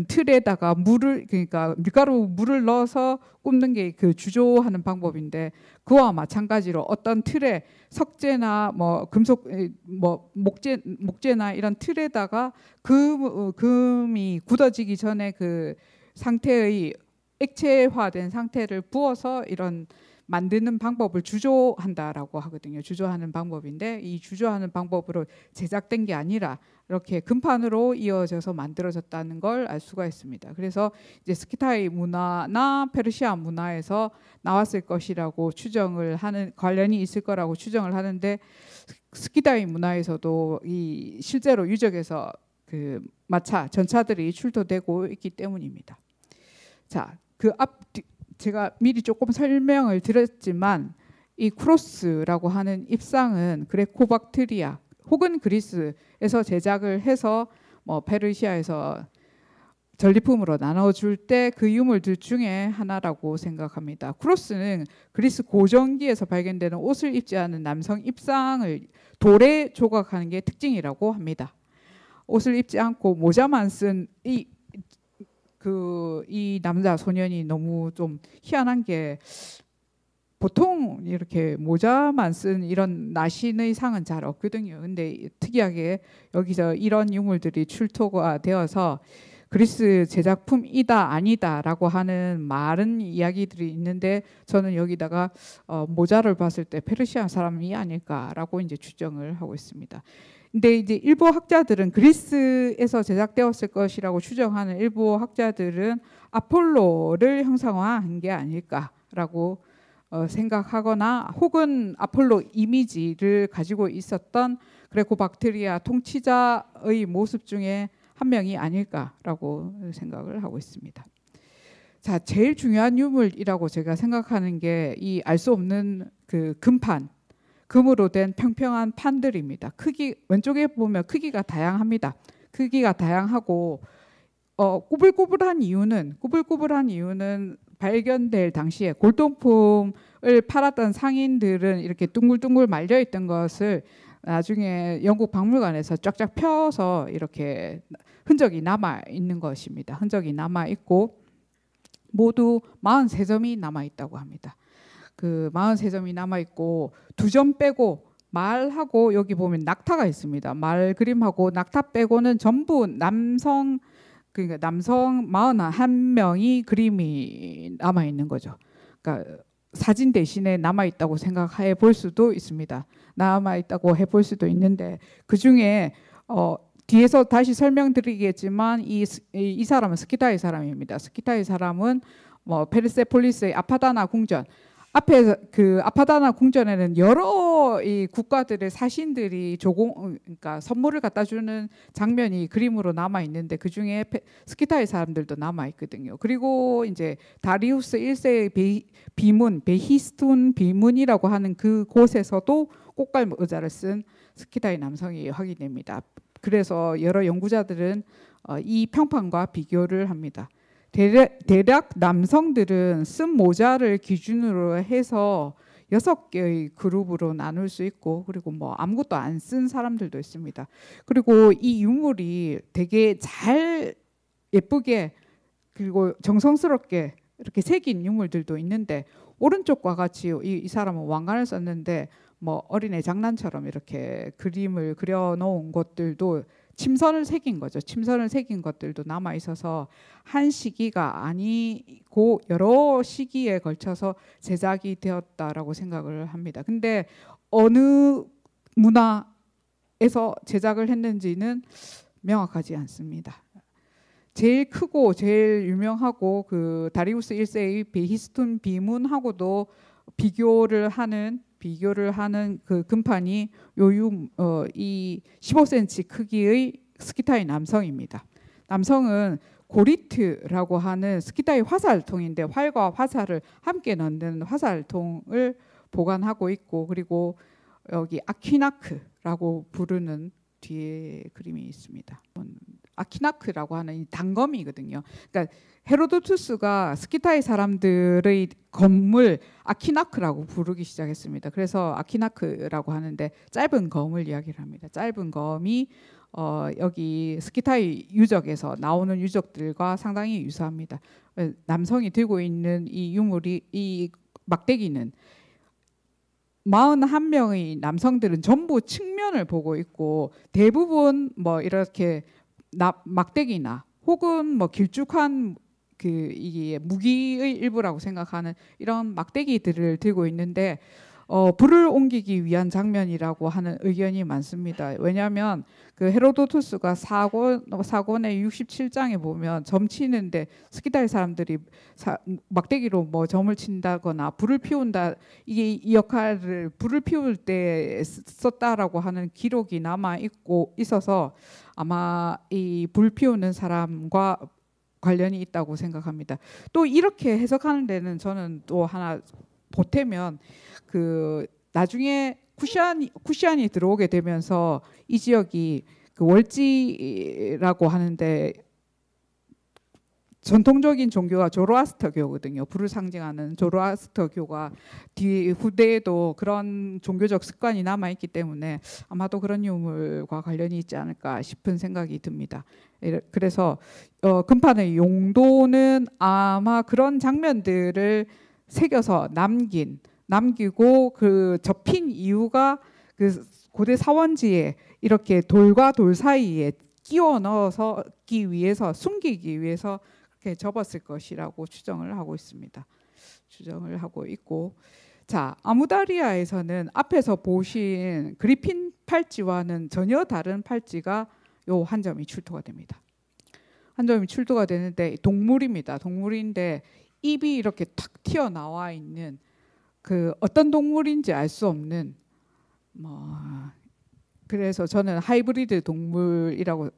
틀에다가 그러니까 밀가루 물을 넣어서 굽는 게 그 주조하는 방법인데 그와 마찬가지로 어떤 틀에 석재나 뭐 금속 뭐 목재나 이런 틀에다가 금이 굳어지기 전에 그 상태의 액체화된 상태를 부어서 이런 만드는 방법을 주조한다라고 하거든요. 주조하는 방법인데 이 주조하는 방법으로 제작된 게 아니라 이렇게 금판으로 이어져서 만들어졌다는 걸 알 수가 있습니다. 그래서 이제 스키타이 문화나 페르시아 문화에서 나왔을 것이라고 추정을 하는 관련이 있을 거라고 추정을 하는데 스키타이 문화에서도 이 실제로 유적에서 그 전차들이 출토되고 있기 때문입니다. 자, 제가 미리 조금 설명을 드렸지만 이 쿠로스라고 하는 입상은 그레코 박트리아 혹은 그리스에서 제작을 해서 뭐 페르시아에서 전리품으로 나눠줄 때 그 유물들 중에 하나라고 생각합니다. 쿠로스는 그리스 고전기에서 발견되는 옷을 입지 않은 남성 입상을 돌에 조각하는 게 특징이라고 합니다. 옷을 입지 않고 모자만 쓴 이 남자 소년이 너무 좀 희한한 게 보통 이렇게 모자만 쓴 이런 나신의 상은 잘 없거든요. 근데 특이하게 여기서 이런 유물들이 출토가 되어서 그리스 제작품이다 아니다라고 하는 많은 이야기들이 있는데 저는 여기다가 모자를 봤을 때 페르시아 사람이 아닐까라고 이제 추정을 하고 있습니다. 근데 이제 일부 학자들은 그리스에서 제작되었을 것이라고 추정하는 일부 학자들은 아폴로를 형상화한 게 아닐까라고 생각하거나 혹은 아폴로 이미지를 가지고 있었던 그레코박트리아 통치자의 모습 중에 한 명이 아닐까라고 생각을 하고 있습니다. 자, 제일 중요한 유물이라고 제가 생각하는 게 이 알 수 없는 그 금판, 금으로 된 평평한 판들입니다. 크기 왼쪽에 보면 크기가 다양합니다. 크기가 다양하고 꾸불꾸불한 이유는 발견될 당시에 골동품을 팔았던 상인들은 이렇게 둥글둥글 말려 있던 것을 나중에 영국 박물관에서 쫙쫙 펴서 이렇게 흔적이 남아 있는 것입니다. 흔적이 남아 있고 모두 43점이 남아 있다고 합니다. 그 43점이 남아 있고 2점 빼고 말하고 여기 보면 낙타가 있습니다. 말 그림하고 낙타 빼고는 전부 남성, 그러니까 남성 41명이 그림이 남아 있는 거죠. 그러니까 사진 대신에 남아 있다고 생각해 볼 수도 있습니다. 남아 있다고 해 볼 수도 있는데 그 중에 뒤에서 다시 설명드리겠지만 이 사람은 스키타이 사람입니다. 스키타이 사람은 뭐 페르세폴리스의 아파다나 궁전 앞에 그 아파다나 궁전에는 여러 이 국가들의 사신들이 그러니까 선물을 갖다 주는 장면이 그림으로 남아 있는데 그 중에 스키타이 사람들도 남아 있거든요. 그리고 이제 다리우스 1세의 비문, 베히스톤 비문이라고 하는 그 곳에서도 꽃갈 의자를 쓴 스키타이 남성이 확인됩니다. 그래서 여러 연구자들은 이 평판과 비교를 합니다. 대략 남성들은 쓴 모자를 기준으로 해서 6개의 그룹으로 나눌 수 있고 그리고 뭐 아무것도 안 쓴 사람들도 있습니다. 그리고 이 유물이 되게 잘 예쁘게 그리고 정성스럽게 이렇게 새긴 유물들도 있는데 오른쪽과 같이 이 사람은 왕관을 썼는데 뭐 어린애 장난처럼 이렇게 그림을 그려놓은 것들도 침선을 새긴 거죠. 침선을 새긴 것들도 남아 있어서 한 시기가 아니고 여러 시기에 걸쳐서 제작이 되었다라고 생각을 합니다. 근데 어느 문화에서 제작을 했는지는 명확하지 않습니다. 제일 크고 제일 유명하고 그 다리우스 1세의 베히스톤 비문하고도 비교를 하는 그 금판이 이 15cm 크기의 스키타이 남성입니다. 남성은 고리트라고 하는 스키타이 화살통인데 활과 화살을 함께 넣는 화살통을 보관하고 있고 그리고 여기 아키나크라고 부르는 뒤에 그림이 있습니다. 아키나크라고 하는 이 단검이거든요. 그러니까 헤로도투스가 스키타이 사람들의 검을 아키나크라고 부르기 시작했습니다. 그래서 아키나크라고 하는데 짧은 검을 이야기를 합니다. 짧은 검이 여기 스키타이 유적에서 나오는 유적들과 상당히 유사합니다. 남성이 들고 있는 이 유물이 이 막대기는 41명의 남성들은 전부 측면을 보고 있고 대부분 뭐 이렇게 막대기나 혹은 뭐 길쭉한 이게 무기의 일부라고 생각하는 이런 막대기들을 들고 있는데 불을 옮기기 위한 장면이라고 하는 의견이 많습니다. 왜냐하면 그 헤로도투스가 사권의 67장에 보면 점 치는데 스키타이 사람들이 막대기로 뭐 점을 친다거나 불을 피운다 이게 이 역할을 불을 피울 때 썼다라고 하는 기록이 남아 있어서 아마 이 불 피우는 사람과 관련이 있다고 생각합니다. 또 이렇게 해석하는 데는 저는 또 하나 보태면 그 나중에 쿠시안이 들어오게 되면서 이 지역이 그 월지라고 하는데 전통적인 종교가 조로아스터교거든요. 불을 상징하는 조로아스터교가 후대에도 그런 종교적 습관이 남아 있기 때문에 아마도 그런 유물과 관련이 있지 않을까 싶은 생각이 듭니다. 그래서 금판의 용도는 아마 그런 장면들을 새겨서 남기고 그 접힌 이유가 그 고대 사원지에 이렇게 돌과 돌 사이에 끼워 넣어서기 위해서 숨기기 위해서 그렇게 접었을 것이라고 추정을 하고 있습니다. 추정을 하고 있고, 자 아무다리아에서는 앞에서 보신 그리핀 팔찌와는 전혀 다른 팔찌가 요 한 점이 출토가 됩니다. 한 점이 출토가 되는데 동물입니다. 동물인데 입이 이렇게 탁 튀어나와 있는 그 어떤 동물인지 알 수 없는 뭐 그래서 저는 하이브리드 동물이라고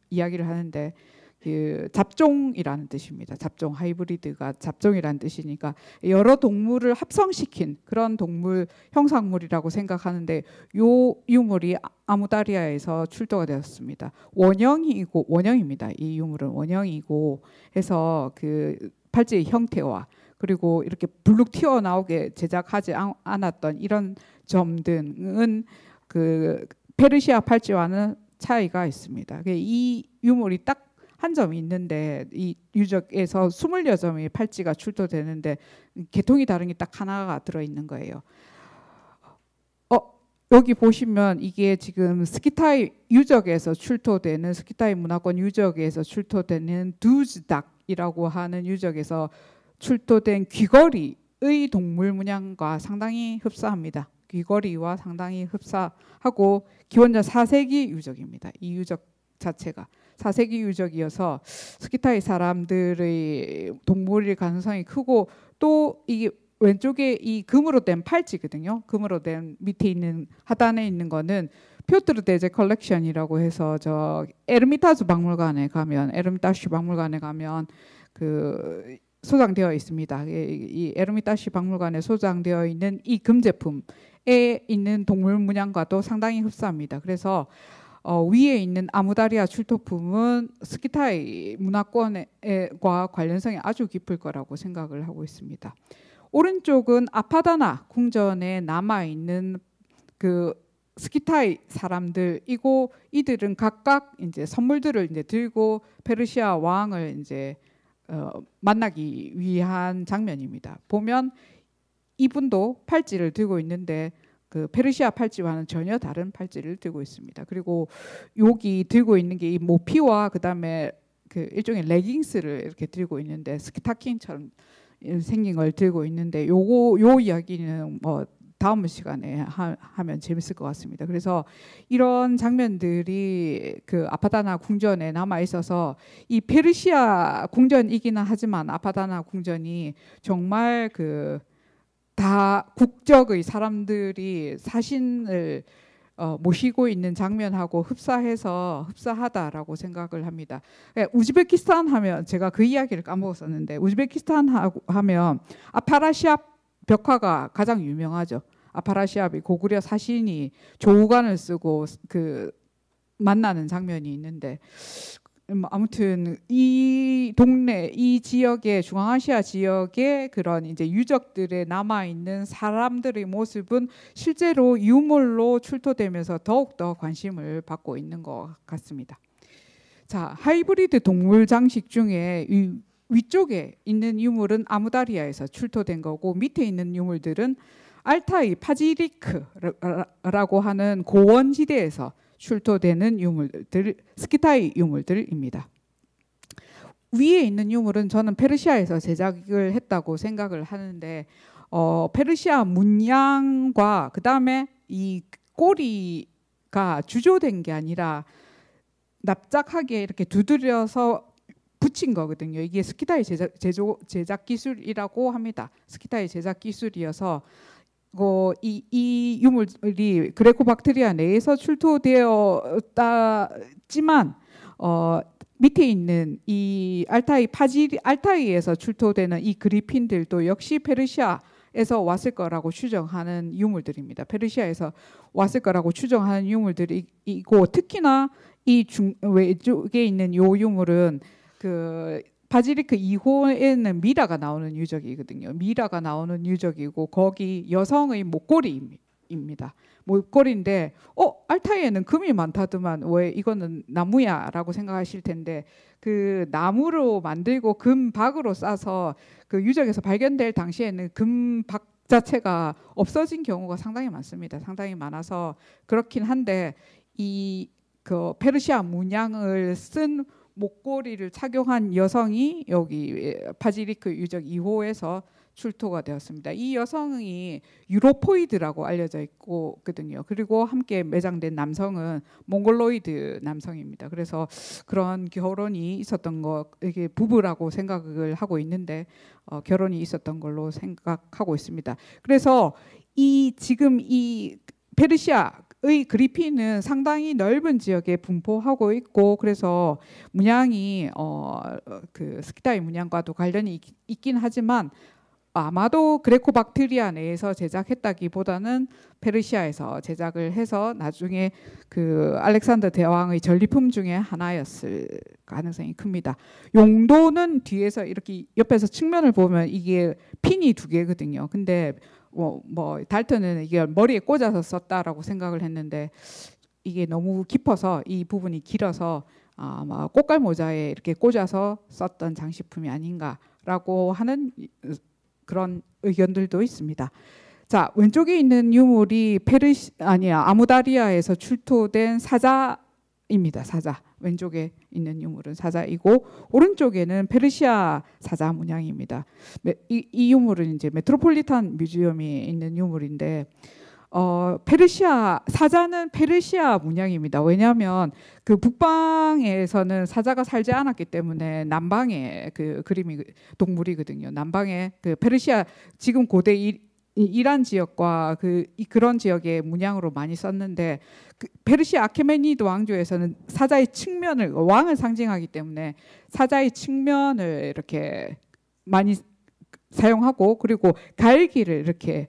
이야기를 하는데 그 잡종이라는 뜻입니다. 잡종, 하이브리드가 잡종이라는 뜻이니까 여러 동물을 합성시킨 그런 동물 형상물이라고 생각하는데 요 유물이 아무다리아에서 출토가 되었습니다. 원형입니다. 이 유물은 원형이고 해서 그 팔찌의 형태와 그리고 이렇게 불룩 튀어나오게 제작하지 않았던 이런 점 등은 그 페르시아 팔찌와는 차이가 있습니다. 이 유물이 딱 한 점이 있는데 이 유적에서 26점의 팔찌가 출토되는데 계통이 다른 게 딱 하나가 들어있는 거예요. 여기 보시면 이게 지금 스키타이 유적에서 출토되는 스키타이 문화권 유적에서 출토되는 두즈닥이라고 하는 유적에서 출토된 귀걸이의 동물 문양과 상당히 흡사합니다. 귀걸이와 상당히 흡사하고 기원전 4세기 유적입니다. 이 유적 자체가 4세기 유적이어서 스키타이 사람들의 동물일 가능성이 크고 또 이게 왼쪽에 이 금으로 된 팔찌거든요. 금으로 된 밑에 있는 하단에 있는 거는 피오트르 데제 컬렉션이라고 해서 저 에르미타주 박물관에 가면 에르미타슈 박물관에 가면 그 소장되어 있습니다. 이 에르미타슈 박물관에 소장되어 있는 이 금 제품에 있는 동물 문양과도 상당히 흡사합니다. 그래서 위에 있는 아무다리아 출토품은 스키타이 문화권과 관련성이 아주 깊을 거라고 생각을 하고 있습니다. 오른쪽은 아파다나 궁전에 남아 있는 그 스키타이 사람들이고 이들은 각각 이제 선물들을 이제 들고 페르시아 왕을 이제 만나기 위한 장면입니다. 보면 이분도 팔찌를 들고 있는데 그 페르시아 팔찌와는 전혀 다른 팔찌를 들고 있습니다. 그리고 여기 들고 있는 게 이 모피와 그다음에 그 일종의 레깅스를 이렇게 들고 있는데 스타킹처럼 생긴 걸 들고 있는데 요 이야기는 뭐 다음 시간에 하면 재밌을 것 같습니다. 그래서 이런 장면들이 그 아파다나 궁전에 남아 있어서 이 페르시아 궁전이기는 하지만 아파다나 궁전이 정말 그 다 국적의 사람들이 사신을 모시고 있는 장면하고 흡사하다라고 생각을 합니다. 우즈베키스탄 하면 제가 그 이야기를 까먹었었는데 우즈베키스탄 하면 아파라시압 벽화가 가장 유명하죠. 아파라시압이 고구려 사신이 조우관을 쓰고 그 만나는 장면이 있는데 아무튼 이 동네 이 지역의 중앙아시아 지역의 그런 이제 유적들에 남아 있는 사람들의 모습은 실제로 유물로 출토되면서 더욱더 관심을 받고 있는 것 같습니다. 자, 하이브리드 동물 장식 중에 이 위쪽에 있는 유물은 아무다리아에서 출토된 거고 밑에 있는 유물들은 알타이 파지리크라고 하는 고원지대에서 출토되는 유물들, 스키타이 유물들입니다. 위에 있는 유물은 저는 페르시아에서 제작을 했다고 생각을 하는데 페르시아 문양과 그 다음에 이 꼬리가 주조된 게 아니라 납작하게 이렇게 두드려서 붙인 거거든요. 이게 스키타이 제작 기술이라고 합니다. 스키타이 제작 기술이어서 이 유물이 그레코박테리아 내에서 출토되었다지만 밑에 있는 이 알타이에서 출토되는 이 그리핀들도 역시 페르시아에서 왔을 거라고 추정하는 유물들입니다. 페르시아에서 왔을 거라고 추정하는 유물들이고 특히나 이 외쪽에 있는 요 유물은 그 바지리크 2호에는 미라가 나오는 유적이거든요. 미라가 나오는 유적이고 거기 여성의 목걸이입니다. 목걸이인데 알타이에는 금이 많다더만 왜 이거는 나무야라고 생각하실 텐데 그 나무로 만들고 금박으로 싸서 그 유적에서 발견될 당시에는 금박 자체가 없어진 경우가 상당히 많습니다. 상당히 많아서 그렇긴 한데 이 그 페르시아 문양을 쓴 목걸이를 착용한 여성이 여기 파지리크 유적 2호에서 출토가 되었습니다. 이 여성이 유로포이드라고 알려져 있거든요. 그리고 함께 매장된 남성은 몽골로이드 남성입니다. 그래서 그런 결혼이 있었던 거, 이게 부부라고 생각을 하고 있는데 결혼이 있었던 걸로 생각하고 있습니다. 그래서 지금 이 페르시아의 그리핀은 상당히 넓은 지역에 분포하고 있고, 그래서 문양이 그 스키타이 문양과도 관련이 있긴 하지만 아마도 그레코박트리아 내에서 제작했다기보다는 페르시아에서 제작을 해서 나중에 그 알렉산더 대왕의 전리품 중에 하나였을 가능성이 큽니다. 용도는 뒤에서 이렇게 옆에서 측면을 보면 이게 핀이 2개거든요. 근데 뭐 달턴은 이게 머리에 꽂아서 썼다라고 생각을 했는데 이게 너무 깊어서, 이 부분이 길어서 아마 꽃갈 모자에 이렇게 꽂아서 썼던 장식품이 아닌가라고 하는 그런 의견들도 있습니다. 자, 왼쪽에 있는 유물이 아무다리아에서 출토된 사자입니다. 사자. 왼쪽에 있는 유물은 사자이고, 오른쪽에는 페르시아 사자 문양입니다. 이 유물은 이제 메트로폴리탄 뮤지엄에 있는 유물인데, 페르시아 사자는 페르시아 문양입니다. 왜냐하면 그 북방에서는 사자가 살지 않았기 때문에 남방의 그 그림이 동물이거든요. 남방의 그 페르시아, 지금 고대 이란 지역과 그런 지역의 문양으로 많이 썼는데, 그 페르시아 아케메니드 왕조에서는 사자의 측면을, 왕을 상징하기 때문에 사자의 측면을 이렇게 많이 사용하고, 그리고 갈기를 이렇게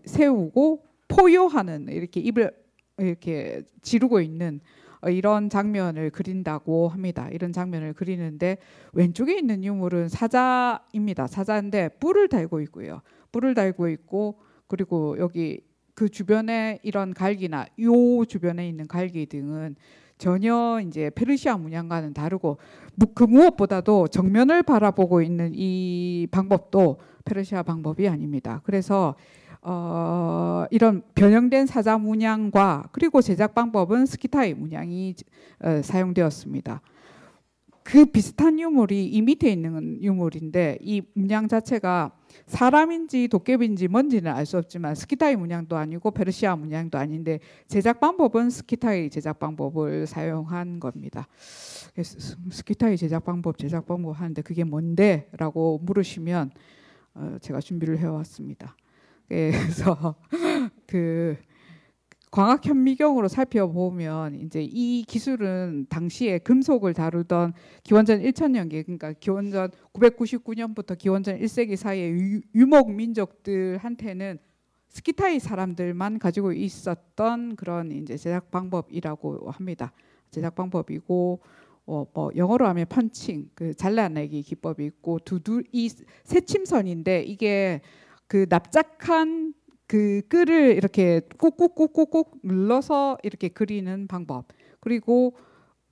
세우고 포효하는, 이렇게 입을 이렇게 지르고 있는 이런 장면을 그린다고 합니다. 이런 장면을 그리는데, 왼쪽에 있는 유물은 사자입니다. 사자인데 뿔을 달고 있고요. 뿔을 달고 있고, 그리고 여기 그 주변에 이런 갈기나 요 주변에 있는 갈기 등은 전혀 이제 페르시아 문양과는 다르고, 그 무엇보다도 정면을 바라보고 있는 이 방법도 페르시아 방법이 아닙니다. 그래서 이런 변형된 사자 문양과, 그리고 제작 방법은 스키타이 문양이 사용되었습니다. 그 비슷한 유물이 이 밑에 있는 유물인데, 이 문양 자체가 사람인지 도깨비인지 뭔지는 알 수 없지만 스키타이 문양도 아니고 페르시아 문양도 아닌데, 제작 방법은 스키타이 제작 방법을 사용한 겁니다. 스키타이 제작 방법 하는데 그게 뭔데? 라고 물으시면 제가 준비를 해왔습니다. 그래서 그 광학 현미경으로 살펴보면 이제 이 기술은 당시에 금속을 다루던 기원전 1000년기, 그러니까 기원전 999년부터 기원전 1세기 사이의 유목 민족들한테는 스키타이 사람들만 가지고 있었던 그런 이제 제작 방법이라고 합니다. 제작 방법이고, 뭐 영어로 하면 펀칭, 그 잘라내기 기법이 있고, 이 새침선인데 이게 그 납작한 그 끈을 이렇게 꾹꾹꾹꾹꾹 눌러서 이렇게 그리는 방법, 그리고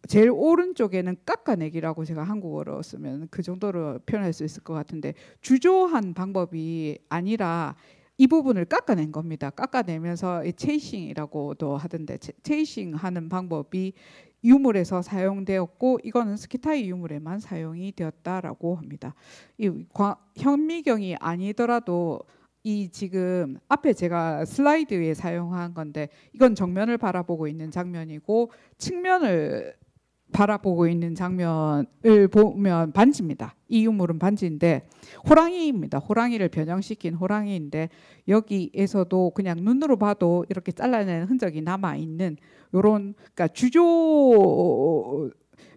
제일 오른쪽에는 깎아내기라고 제가 한국어로 쓰면 그 정도로 표현할 수 있을 것 같은데, 주조한 방법이 아니라 이 부분을 깎아낸 겁니다. 깎아내면서 체이싱이라고도 하던데, 체이싱 하는 방법이 유물에서 사용되었고, 이거는 스키타이 유물에만 사용이 되었다라고 합니다. 이 현미경이 아니더라도 이 지금 앞에 제가 슬라이드에 사용한 건데, 이건 정면을 바라보고 있는 장면이고, 측면을 바라보고 있는 장면을 보면 반지입니다. 이 유물은 반지인데 호랑이입니다. 호랑이를 변형시킨 호랑이인데, 여기에서도 그냥 눈으로 봐도 이렇게 잘라낸 흔적이 남아 있는 요런, 그러니까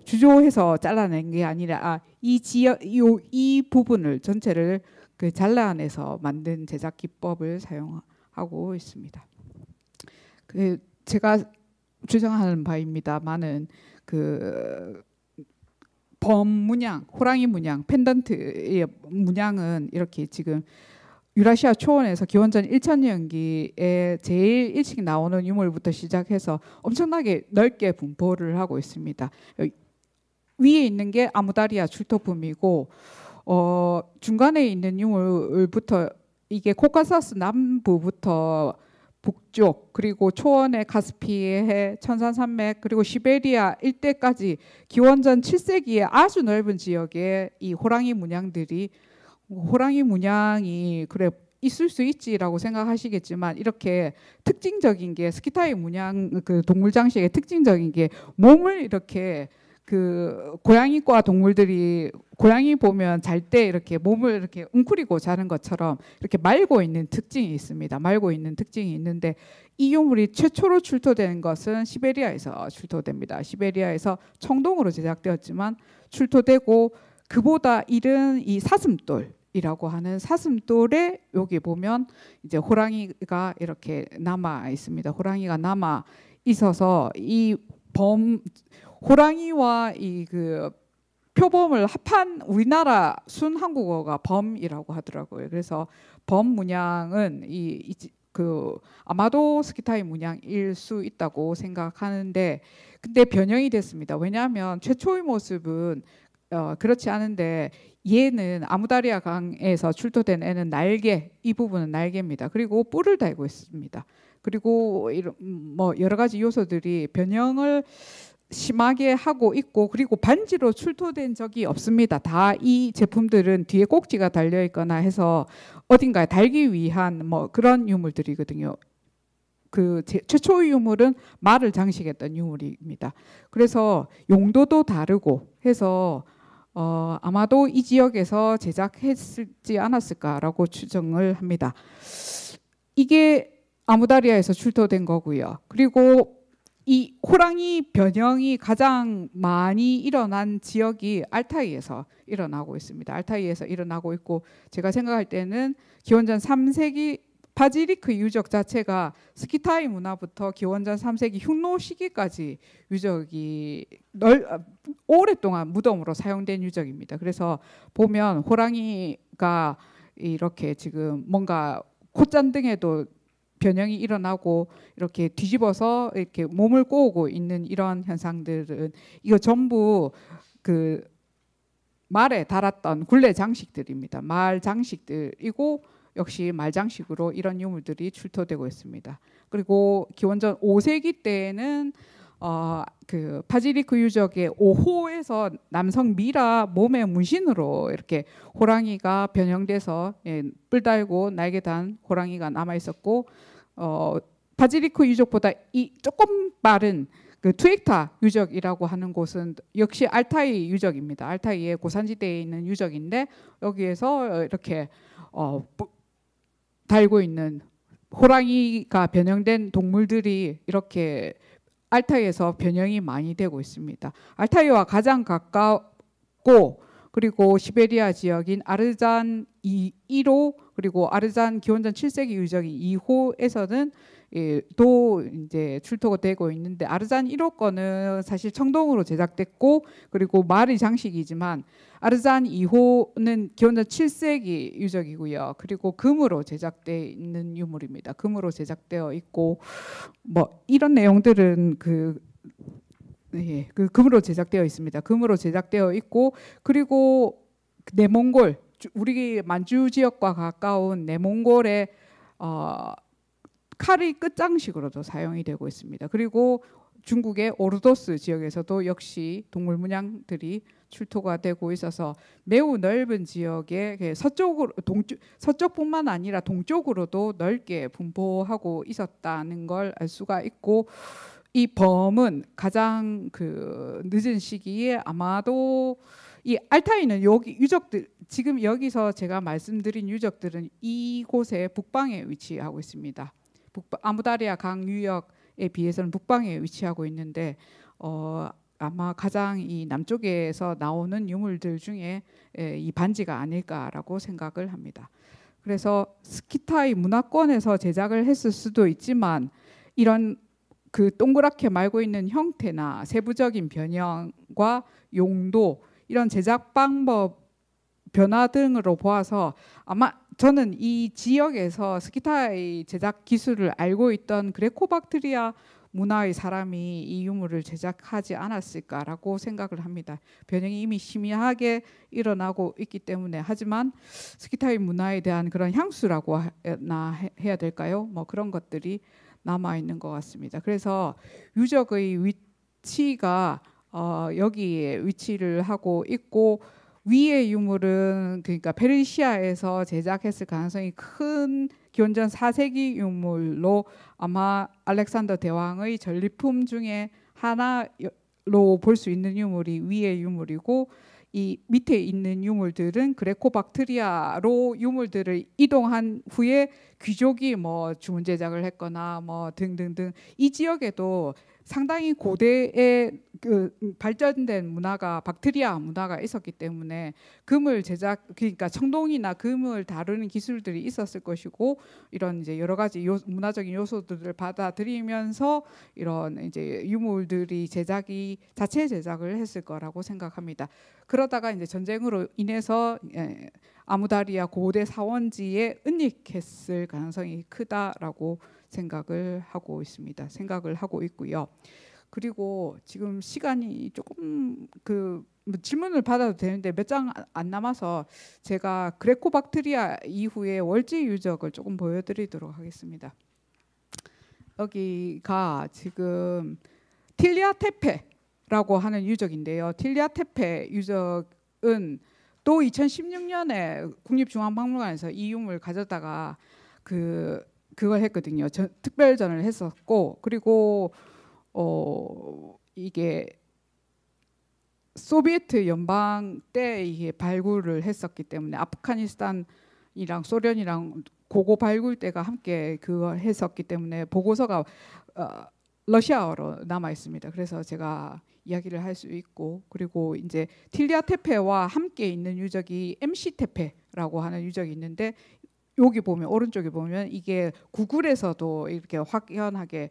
주조해서 잘라낸 게 아니라 이 지역 이 부분을 전체를 그 잘라내서 만든 제작 기법을 사용하고 있습니다. 그 제가 주장하는 바입니다만은 그 범 문양, 호랑이 문양, 펜던트의 문양은 이렇게 지금 유라시아 초원에서 기원전 1000년기에 제일 일찍 나오는 유물부터 시작해서 엄청나게 넓게 분포를 하고 있습니다. 위에 있는 게 아무다리아 출토품이고, 중간에 있는 유물부터 이게 코카사스 남부부터 북쪽 그리고 초원의 카스피해 천산산맥 그리고 시베리아 일대까지 기원전 7세기에 아주 넓은 지역에 이 호랑이 문양들이 호랑이 문양이 그래 있을 수 있지라고 생각하시겠지만 이렇게 특징적인 게 스키타이 문양 그 동물 장식의 특징적인 게 몸을 이렇게 그 고양이과 동물들이 고양이 보면 잘 때 이렇게 몸을 이렇게 웅크리고 자는 것처럼 이렇게 말고 있는 특징이 있습니다. 말고 있는 특징이 있는데 이 유물이 최초로 출토된 것은 시베리아에서 출토됩니다. 시베리아에서 청동으로 제작되었지만 출토되고 그보다 이른 이 사슴돌이라고 하는 사슴돌에 여기 보면 이제 호랑이가 이렇게 남아 있습니다. 호랑이가 남아 있어서 이 호랑이와 이 그 표범을 합한 우리나라 순 한국어가 범이라고 하더라고요. 그래서 범 문양은 그 아마도 스키타이 문양일 수 있다고 생각하는데 근데 변형이 됐습니다. 왜냐하면 최초의 모습은 그렇지 않은데 얘는 아무다리아 강에서 출토된 애는 날개 이 부분은 날개입니다. 그리고 뿔을 달고 있습니다. 그리고 뭐 여러 가지 요소들이 변형을 심하게 하고 있고 그리고 반지로 출토된 적이 없습니다. 다 이 제품들은 뒤에 꼭지가 달려 있거나 해서 어딘가에 달기 위한 뭐 그런 유물들이거든요. 그 최초의 유물은 말을 장식했던 유물입니다. 그래서 용도도 다르고 해서 아마도 이 지역에서 제작했지 않았을까라고 추정을 합니다. 이게 아무다리아에서 출토된 거고요. 그리고 이 호랑이 변형이 가장 많이 일어난 지역이 알타이에서 일어나고 있습니다. 알타이에서 일어나고 있고 제가 생각할 때는 기원전 3세기 바지리크 유적 자체가 스키타이 문화부터 기원전 3세기 흉노 시기까지 유적이 오랫동안 무덤으로 사용된 유적입니다. 그래서 보면 호랑이가 이렇게 지금 뭔가 콧잔등에도 변형이 일어나고 이렇게 뒤집어서 이렇게 몸을 꼬우고 있는 이런 현상들은 이거 전부 그 말에 달았던 굴레 장식들입니다. 말 장식들이고 역시 말 장식으로 이런 유물들이 출토되고 있습니다. 그리고 기원전 5세기 때에는 그 바지리크 유적의 5호에서 남성 미라 몸의 문신으로 이렇게 호랑이가 변형돼서 뿔 달고 날개 단 호랑이가 남아 있었고 바지리크 유적보다 이 조금 빠른 그 투익타 유적이라고 하는 곳은 역시 알타이 유적입니다. 알타이의 고산지대에 있는 유적인데 여기에서 이렇게 달고 있는 호랑이가 변형된 동물들이 이렇게 알타이에서 변형이 많이 되고 있습니다. 알타이와 가장 가깝고 그리고 시베리아 지역인 아르잔 1호 그리고 아르잔 기원전 7세기 유적인 2호에서는 또 이제 출토가 되고 있는데 아르잔 1호 거는 사실 청동으로 제작됐고 그리고 말의 장식이지만 아르잔 2호는 기원전 7세기 유적이고요. 그리고 금으로 제작되어 있는 유물입니다. 금으로 제작되어 있고 뭐 이런 내용들은 그 금으로 제작되어 있습니다. 금으로 제작되어 있고 그리고 내몽골 우리 만주 지역과 가까운 내몽골의 칼의 끝장식으로도 사용이 되고 있습니다. 그리고 중국의 오르도스 지역에서도 역시 동물 문양들이 출토가 되고 있어서 매우 넓은 지역에 서쪽뿐만 아니라 동쪽으로도 넓게 분포하고 있었다는 걸 알 수가 있고 이 범은 가장 그 늦은 시기에 아마도 이 알타이는 여기 유적들 지금 여기서 제가 말씀드린 유적들은 이곳의 북방에 위치하고 있습니다. 아무다리아 강 유역에 비해서는 북방에 위치하고 있는데 아마 가장 이 남쪽에서 나오는 유물들 중에 이 반지가 아닐까라고 생각을 합니다. 그래서 스키타이 문화권에서 제작을 했을 수도 있지만 이런 그 동그랗게 말고 있는 형태나 세부적인 변형과 용도 이런 제작 방법 변화 등으로 보아서 아마 저는 이 지역에서 스키타이 제작 기술을 알고 있던 그레코박트리아 문화의 사람이 이 유물을 제작하지 않았을까라고 생각을 합니다. 변형이 이미 희미하게 일어나고 있기 때문에. 하지만 스키타이 문화에 대한 그런 향수라고 해야 될까요? 뭐 그런 것들이 남아 있는 것 같습니다. 그래서 유적의 위치가 여기에 위치를 하고 있고, 위의 유물은 그러니까 페르시아에서 제작했을 가능성이 큰 기원전 4세기 유물로 아마 알렉산더 대왕의 전리품 중에 하나로 볼 수 있는 유물이 위의 유물이고, 이 밑에 있는 유물들은 그레코박트리아로 유물들을 이동한 후에 귀족이 뭐 주문 제작을 했거나 뭐 등등등, 이 지역에도 상당히 고대의 그 발전된 문화가, 박트리아 문화가 있었기 때문에 금을 제작, 그러니까 청동이나 금을 다루는 기술들이 있었을 것이고, 이런 이제 여러 가지 문화적인 요소들을 받아들이면서 이런 이제 유물들이 자체 제작을 했을 거라고 생각합니다. 그러다가 이제 전쟁으로 인해서 아무다리아 고대 사원지에 은닉했을 가능성이 크다라고 생각을 하고 있고요. 그리고 지금 시간이 조금 질문을 받아도 되는데 몇 장 안 남아서 제가 그레코박트리아 이후의 월지 유적을 조금 보여드리도록 하겠습니다. 여기가 지금 틸리아테페라고 하는 유적인데요. 틸리아테페 유적은 또 2016년에 국립중앙박물관에서 이 유물을 가져다가 그걸 했거든요. 특별전을 했었고, 그리고 이게 소비에트 연방 때 이게 발굴을 했었기 때문에 아프가니스탄이랑 소련이랑 고고 발굴 때가 함께 그거 했었기 때문에 보고서가 러시아어로 남아 있습니다. 그래서 제가 이야기를 할 수 있고, 그리고 이제 틸리아테페와 함께 있는 유적이 MC테페라고 하는 유적이 있는데, 여기 보면 오른쪽에 보면 이게 구글에서도 이렇게 확연하게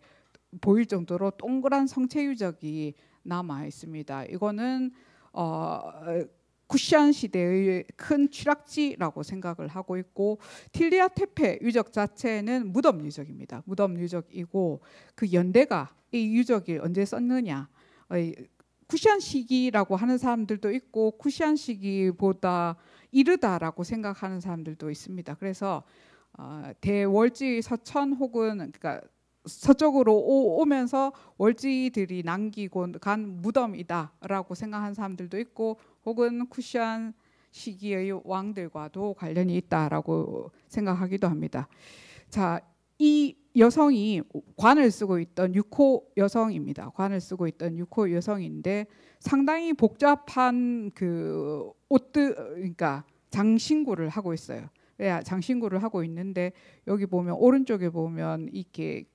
보일 정도로 동그란 성체 유적이 남아 있습니다. 이거는 쿠시안 시대의 큰 취락지라고 생각을 하고 있고, 틸리아테페 유적 자체는 무덤 유적입니다. 무덤 유적이고, 그 연대가 이 유적이 언제 썼느냐, 쿠시안 시기라고 하는 사람들도 있고 쿠시안 시기보다 이르다라고 생각하는 사람들도 있습니다. 그래서 대월지 서천 혹은 그러니까 서쪽으로 오면서 월지들이 남기고 간 무덤이다라고 생각하는 사람들도 있고, 혹은 쿠시안 시기의 왕들과도 관련이 있다라고 생각하기도 합니다. 자, 이 여성이 관을 쓰고 있던 6호 여성입니다. 관을 쓰고 있던 6호 여성인데 상당히 복잡한 그 옷들, 그러니까 장신구를 하고 있어요. 장신구를 하고 있는데, 여기 보면 오른쪽에 보면 이게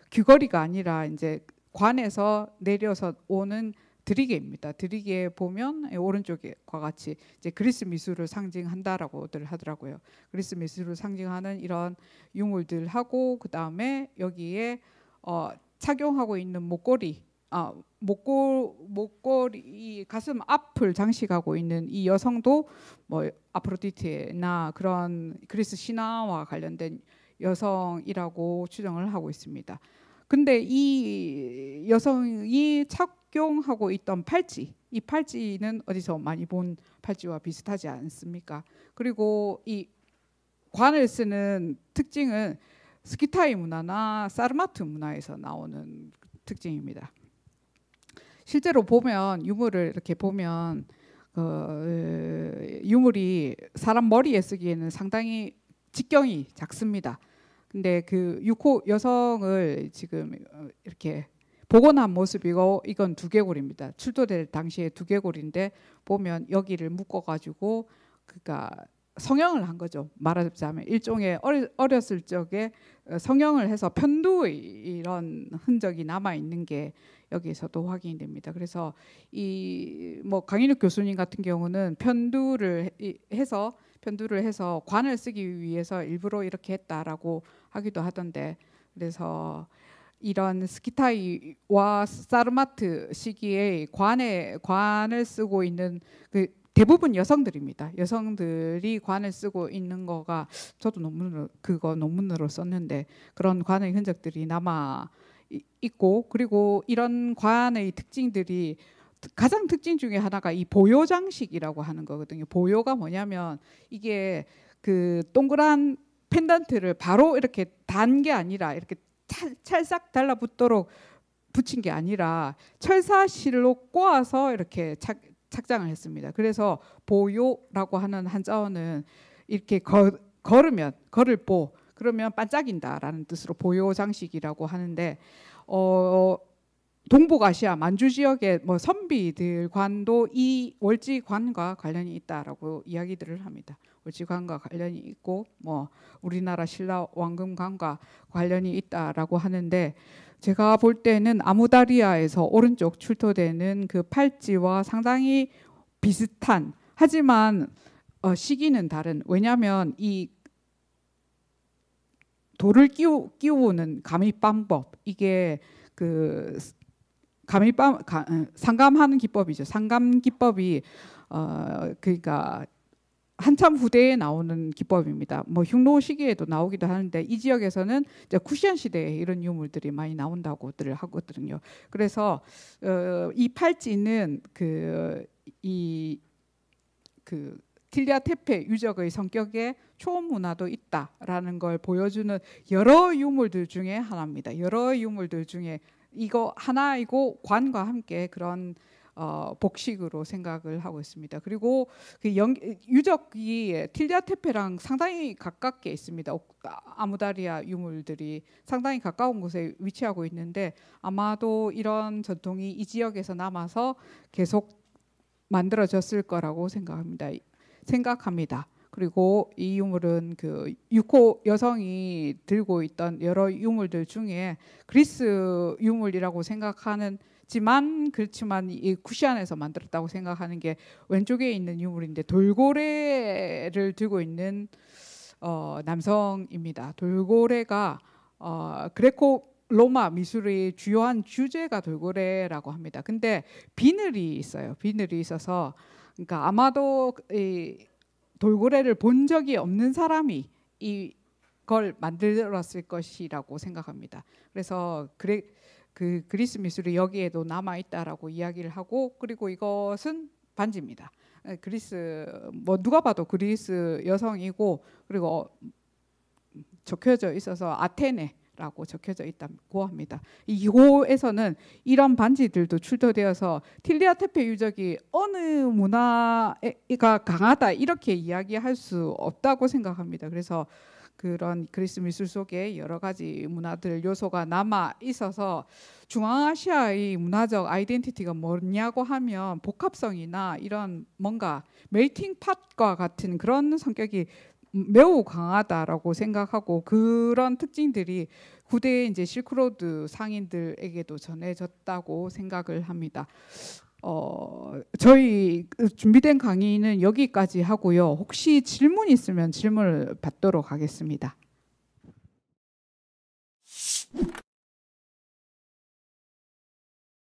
귀걸이가 아니라 이제 관에서 내려서 오는 드리개입니다. 드리개 보면 오른쪽과 같이 이제 그리스 미술을 상징한다라고들 하더라고요. 그리스 미술을 상징하는 이런 유물들하고, 그 다음에 여기에 착용하고 있는 목걸이, 목걸이 가슴 앞을 장식하고 있는 이 여성도 뭐 아프로디테나 그런 그리스 신화와 관련된 여성이라고 추정을 하고 있습니다. 근데 이 여성이 착용하고 있던 팔찌, 이 팔찌는 어디서 많이 본 팔찌와 비슷하지 않습니까? 그리고 이 관을 쓰는 특징은 스키타이 문화나 사르마트 문화에서 나오는 특징입니다. 실제로 보면 유물을 이렇게 보면 유물이 사람 머리에 쓰기에는 상당히 직경이 작습니다. 근데 그 6호 여성을 지금 이렇게 복원한 모습이고, 이건 두개골입니다. 출토될 당시에 두개골인데 보면 여기를 묶어가지고 그러니까 성형을 한 거죠. 말하자면 일종의 어렸을 적에 성형을 해서 편두의 이런 흔적이 남아 있는 게 여기에서도 확인이 됩니다. 그래서 이 뭐 강인욱 교수님 같은 경우는 편두를 해서 관을 쓰기 위해서 일부러 이렇게 했다라고 하기도 하던데, 그래서 이런 스키타이와 사르마트 시기에 관을 쓰고 있는 그 대부분 여성들입니다. 여성들이 관을 쓰고 있는 거가, 저도 논문으로 썼는데 그런 관의 흔적들이 남아 있고, 그리고 이런 관의 특징들이 가장 특징 중에 하나가 이 보요 장식이라고 하는 거거든요. 보요가 뭐냐면 이게 그 동그란 펜던트를 바로 이렇게 단 게 아니라 이렇게 찰싹 달라붙도록 붙인 게 아니라 철사실로 꼬아서 이렇게 착장을 했습니다. 그래서 보요라고 하는 한자어는 이렇게 걸으면 걸을보 그러면 반짝인다라는 뜻으로 보요 장식이라고 하는데, 동북아시아 만주 지역의 뭐 선비들관도 이 월지관과 관련이 있다라고 이야기들을 합니다. 월지관과 관련이 있고 뭐 우리나라 신라 왕금관과 관련이 있다라고 하는데, 제가 볼 때는 아무다리아에서 오른쪽 출토되는 그 팔찌와 상당히 비슷한, 하지만 시기는 다른. 왜냐하면 이 돌을 끼우는 감입 방법, 이게 그 상감하는 기법이죠. 상감 기법이 그러니까 한참 후대에 나오는 기법입니다. 뭐 흉노 시기에도 나오기도 하는데, 이 지역에서는 이제 쿠시안 시대에 이런 유물들이 많이 나온다고들 하거든요. 그래서 이 팔찌는 틸리아 테페 유적의 성격에 초문화도 있다라는 걸 보여주는 여러 유물들 중에 하나입니다. 여러 유물들 중에 이거 하나이고 관과 함께 그런 복식으로 생각을 하고 있습니다. 그리고 그 유적이 틸리아 테페랑 상당히 가깝게 있습니다. 아무다리아 유물들이 상당히 가까운 곳에 위치하고 있는데, 아마도 이런 전통이 이 지역에서 남아서 계속 만들어졌을 거라고 생각합니다. 그리고 이 유물은 그 6호 여성이 들고 있던 여러 유물들 중에 그리스 유물이라고 생각하지만 그렇지만 이 쿠시안에서 만들었다고 생각하는 게 왼쪽에 있는 유물인데, 돌고래를 들고 있는 남성입니다. 돌고래가 그레코 로마 미술의 주요한 주제가 돌고래라고 합니다. 근데 비늘이 있어요. 비늘이 있어서, 그러니까 아마도 이 돌고래를 본 적이 없는 사람이 이걸 만들었을 것이라고 생각합니다. 그래서 그 그리스 미술이 여기에도 남아 있다라고 이야기를 하고, 그리고 이것은 반지입니다. 그리스 뭐 누가 봐도 그리스 여성이고, 그리고 적혀져 있어서 아테네라고 적혀져 있다고 합니다. 이 2호에서는 이런 반지들도 출토되어서 틸리아 테페 유적이 어느 문화가 강하다 이렇게 이야기할 수 없다고 생각합니다. 그래서 그런 그리스 미술 속에 여러 가지 문화들 요소가 남아 있어서, 중앙아시아의 문화적 아이덴티티가 뭐냐고 하면 복합성이나 이런 뭔가 멜팅 팟과 같은 그런 성격이 매우 강하다라고 생각하고, 그런 특징들이 후대에 이제 실크로드 상인들에게도 전해졌다고 생각을 합니다. 저희 준비된 강의는 여기까지 하고요. 혹시 질문 있으면 질문을 받도록 하겠습니다.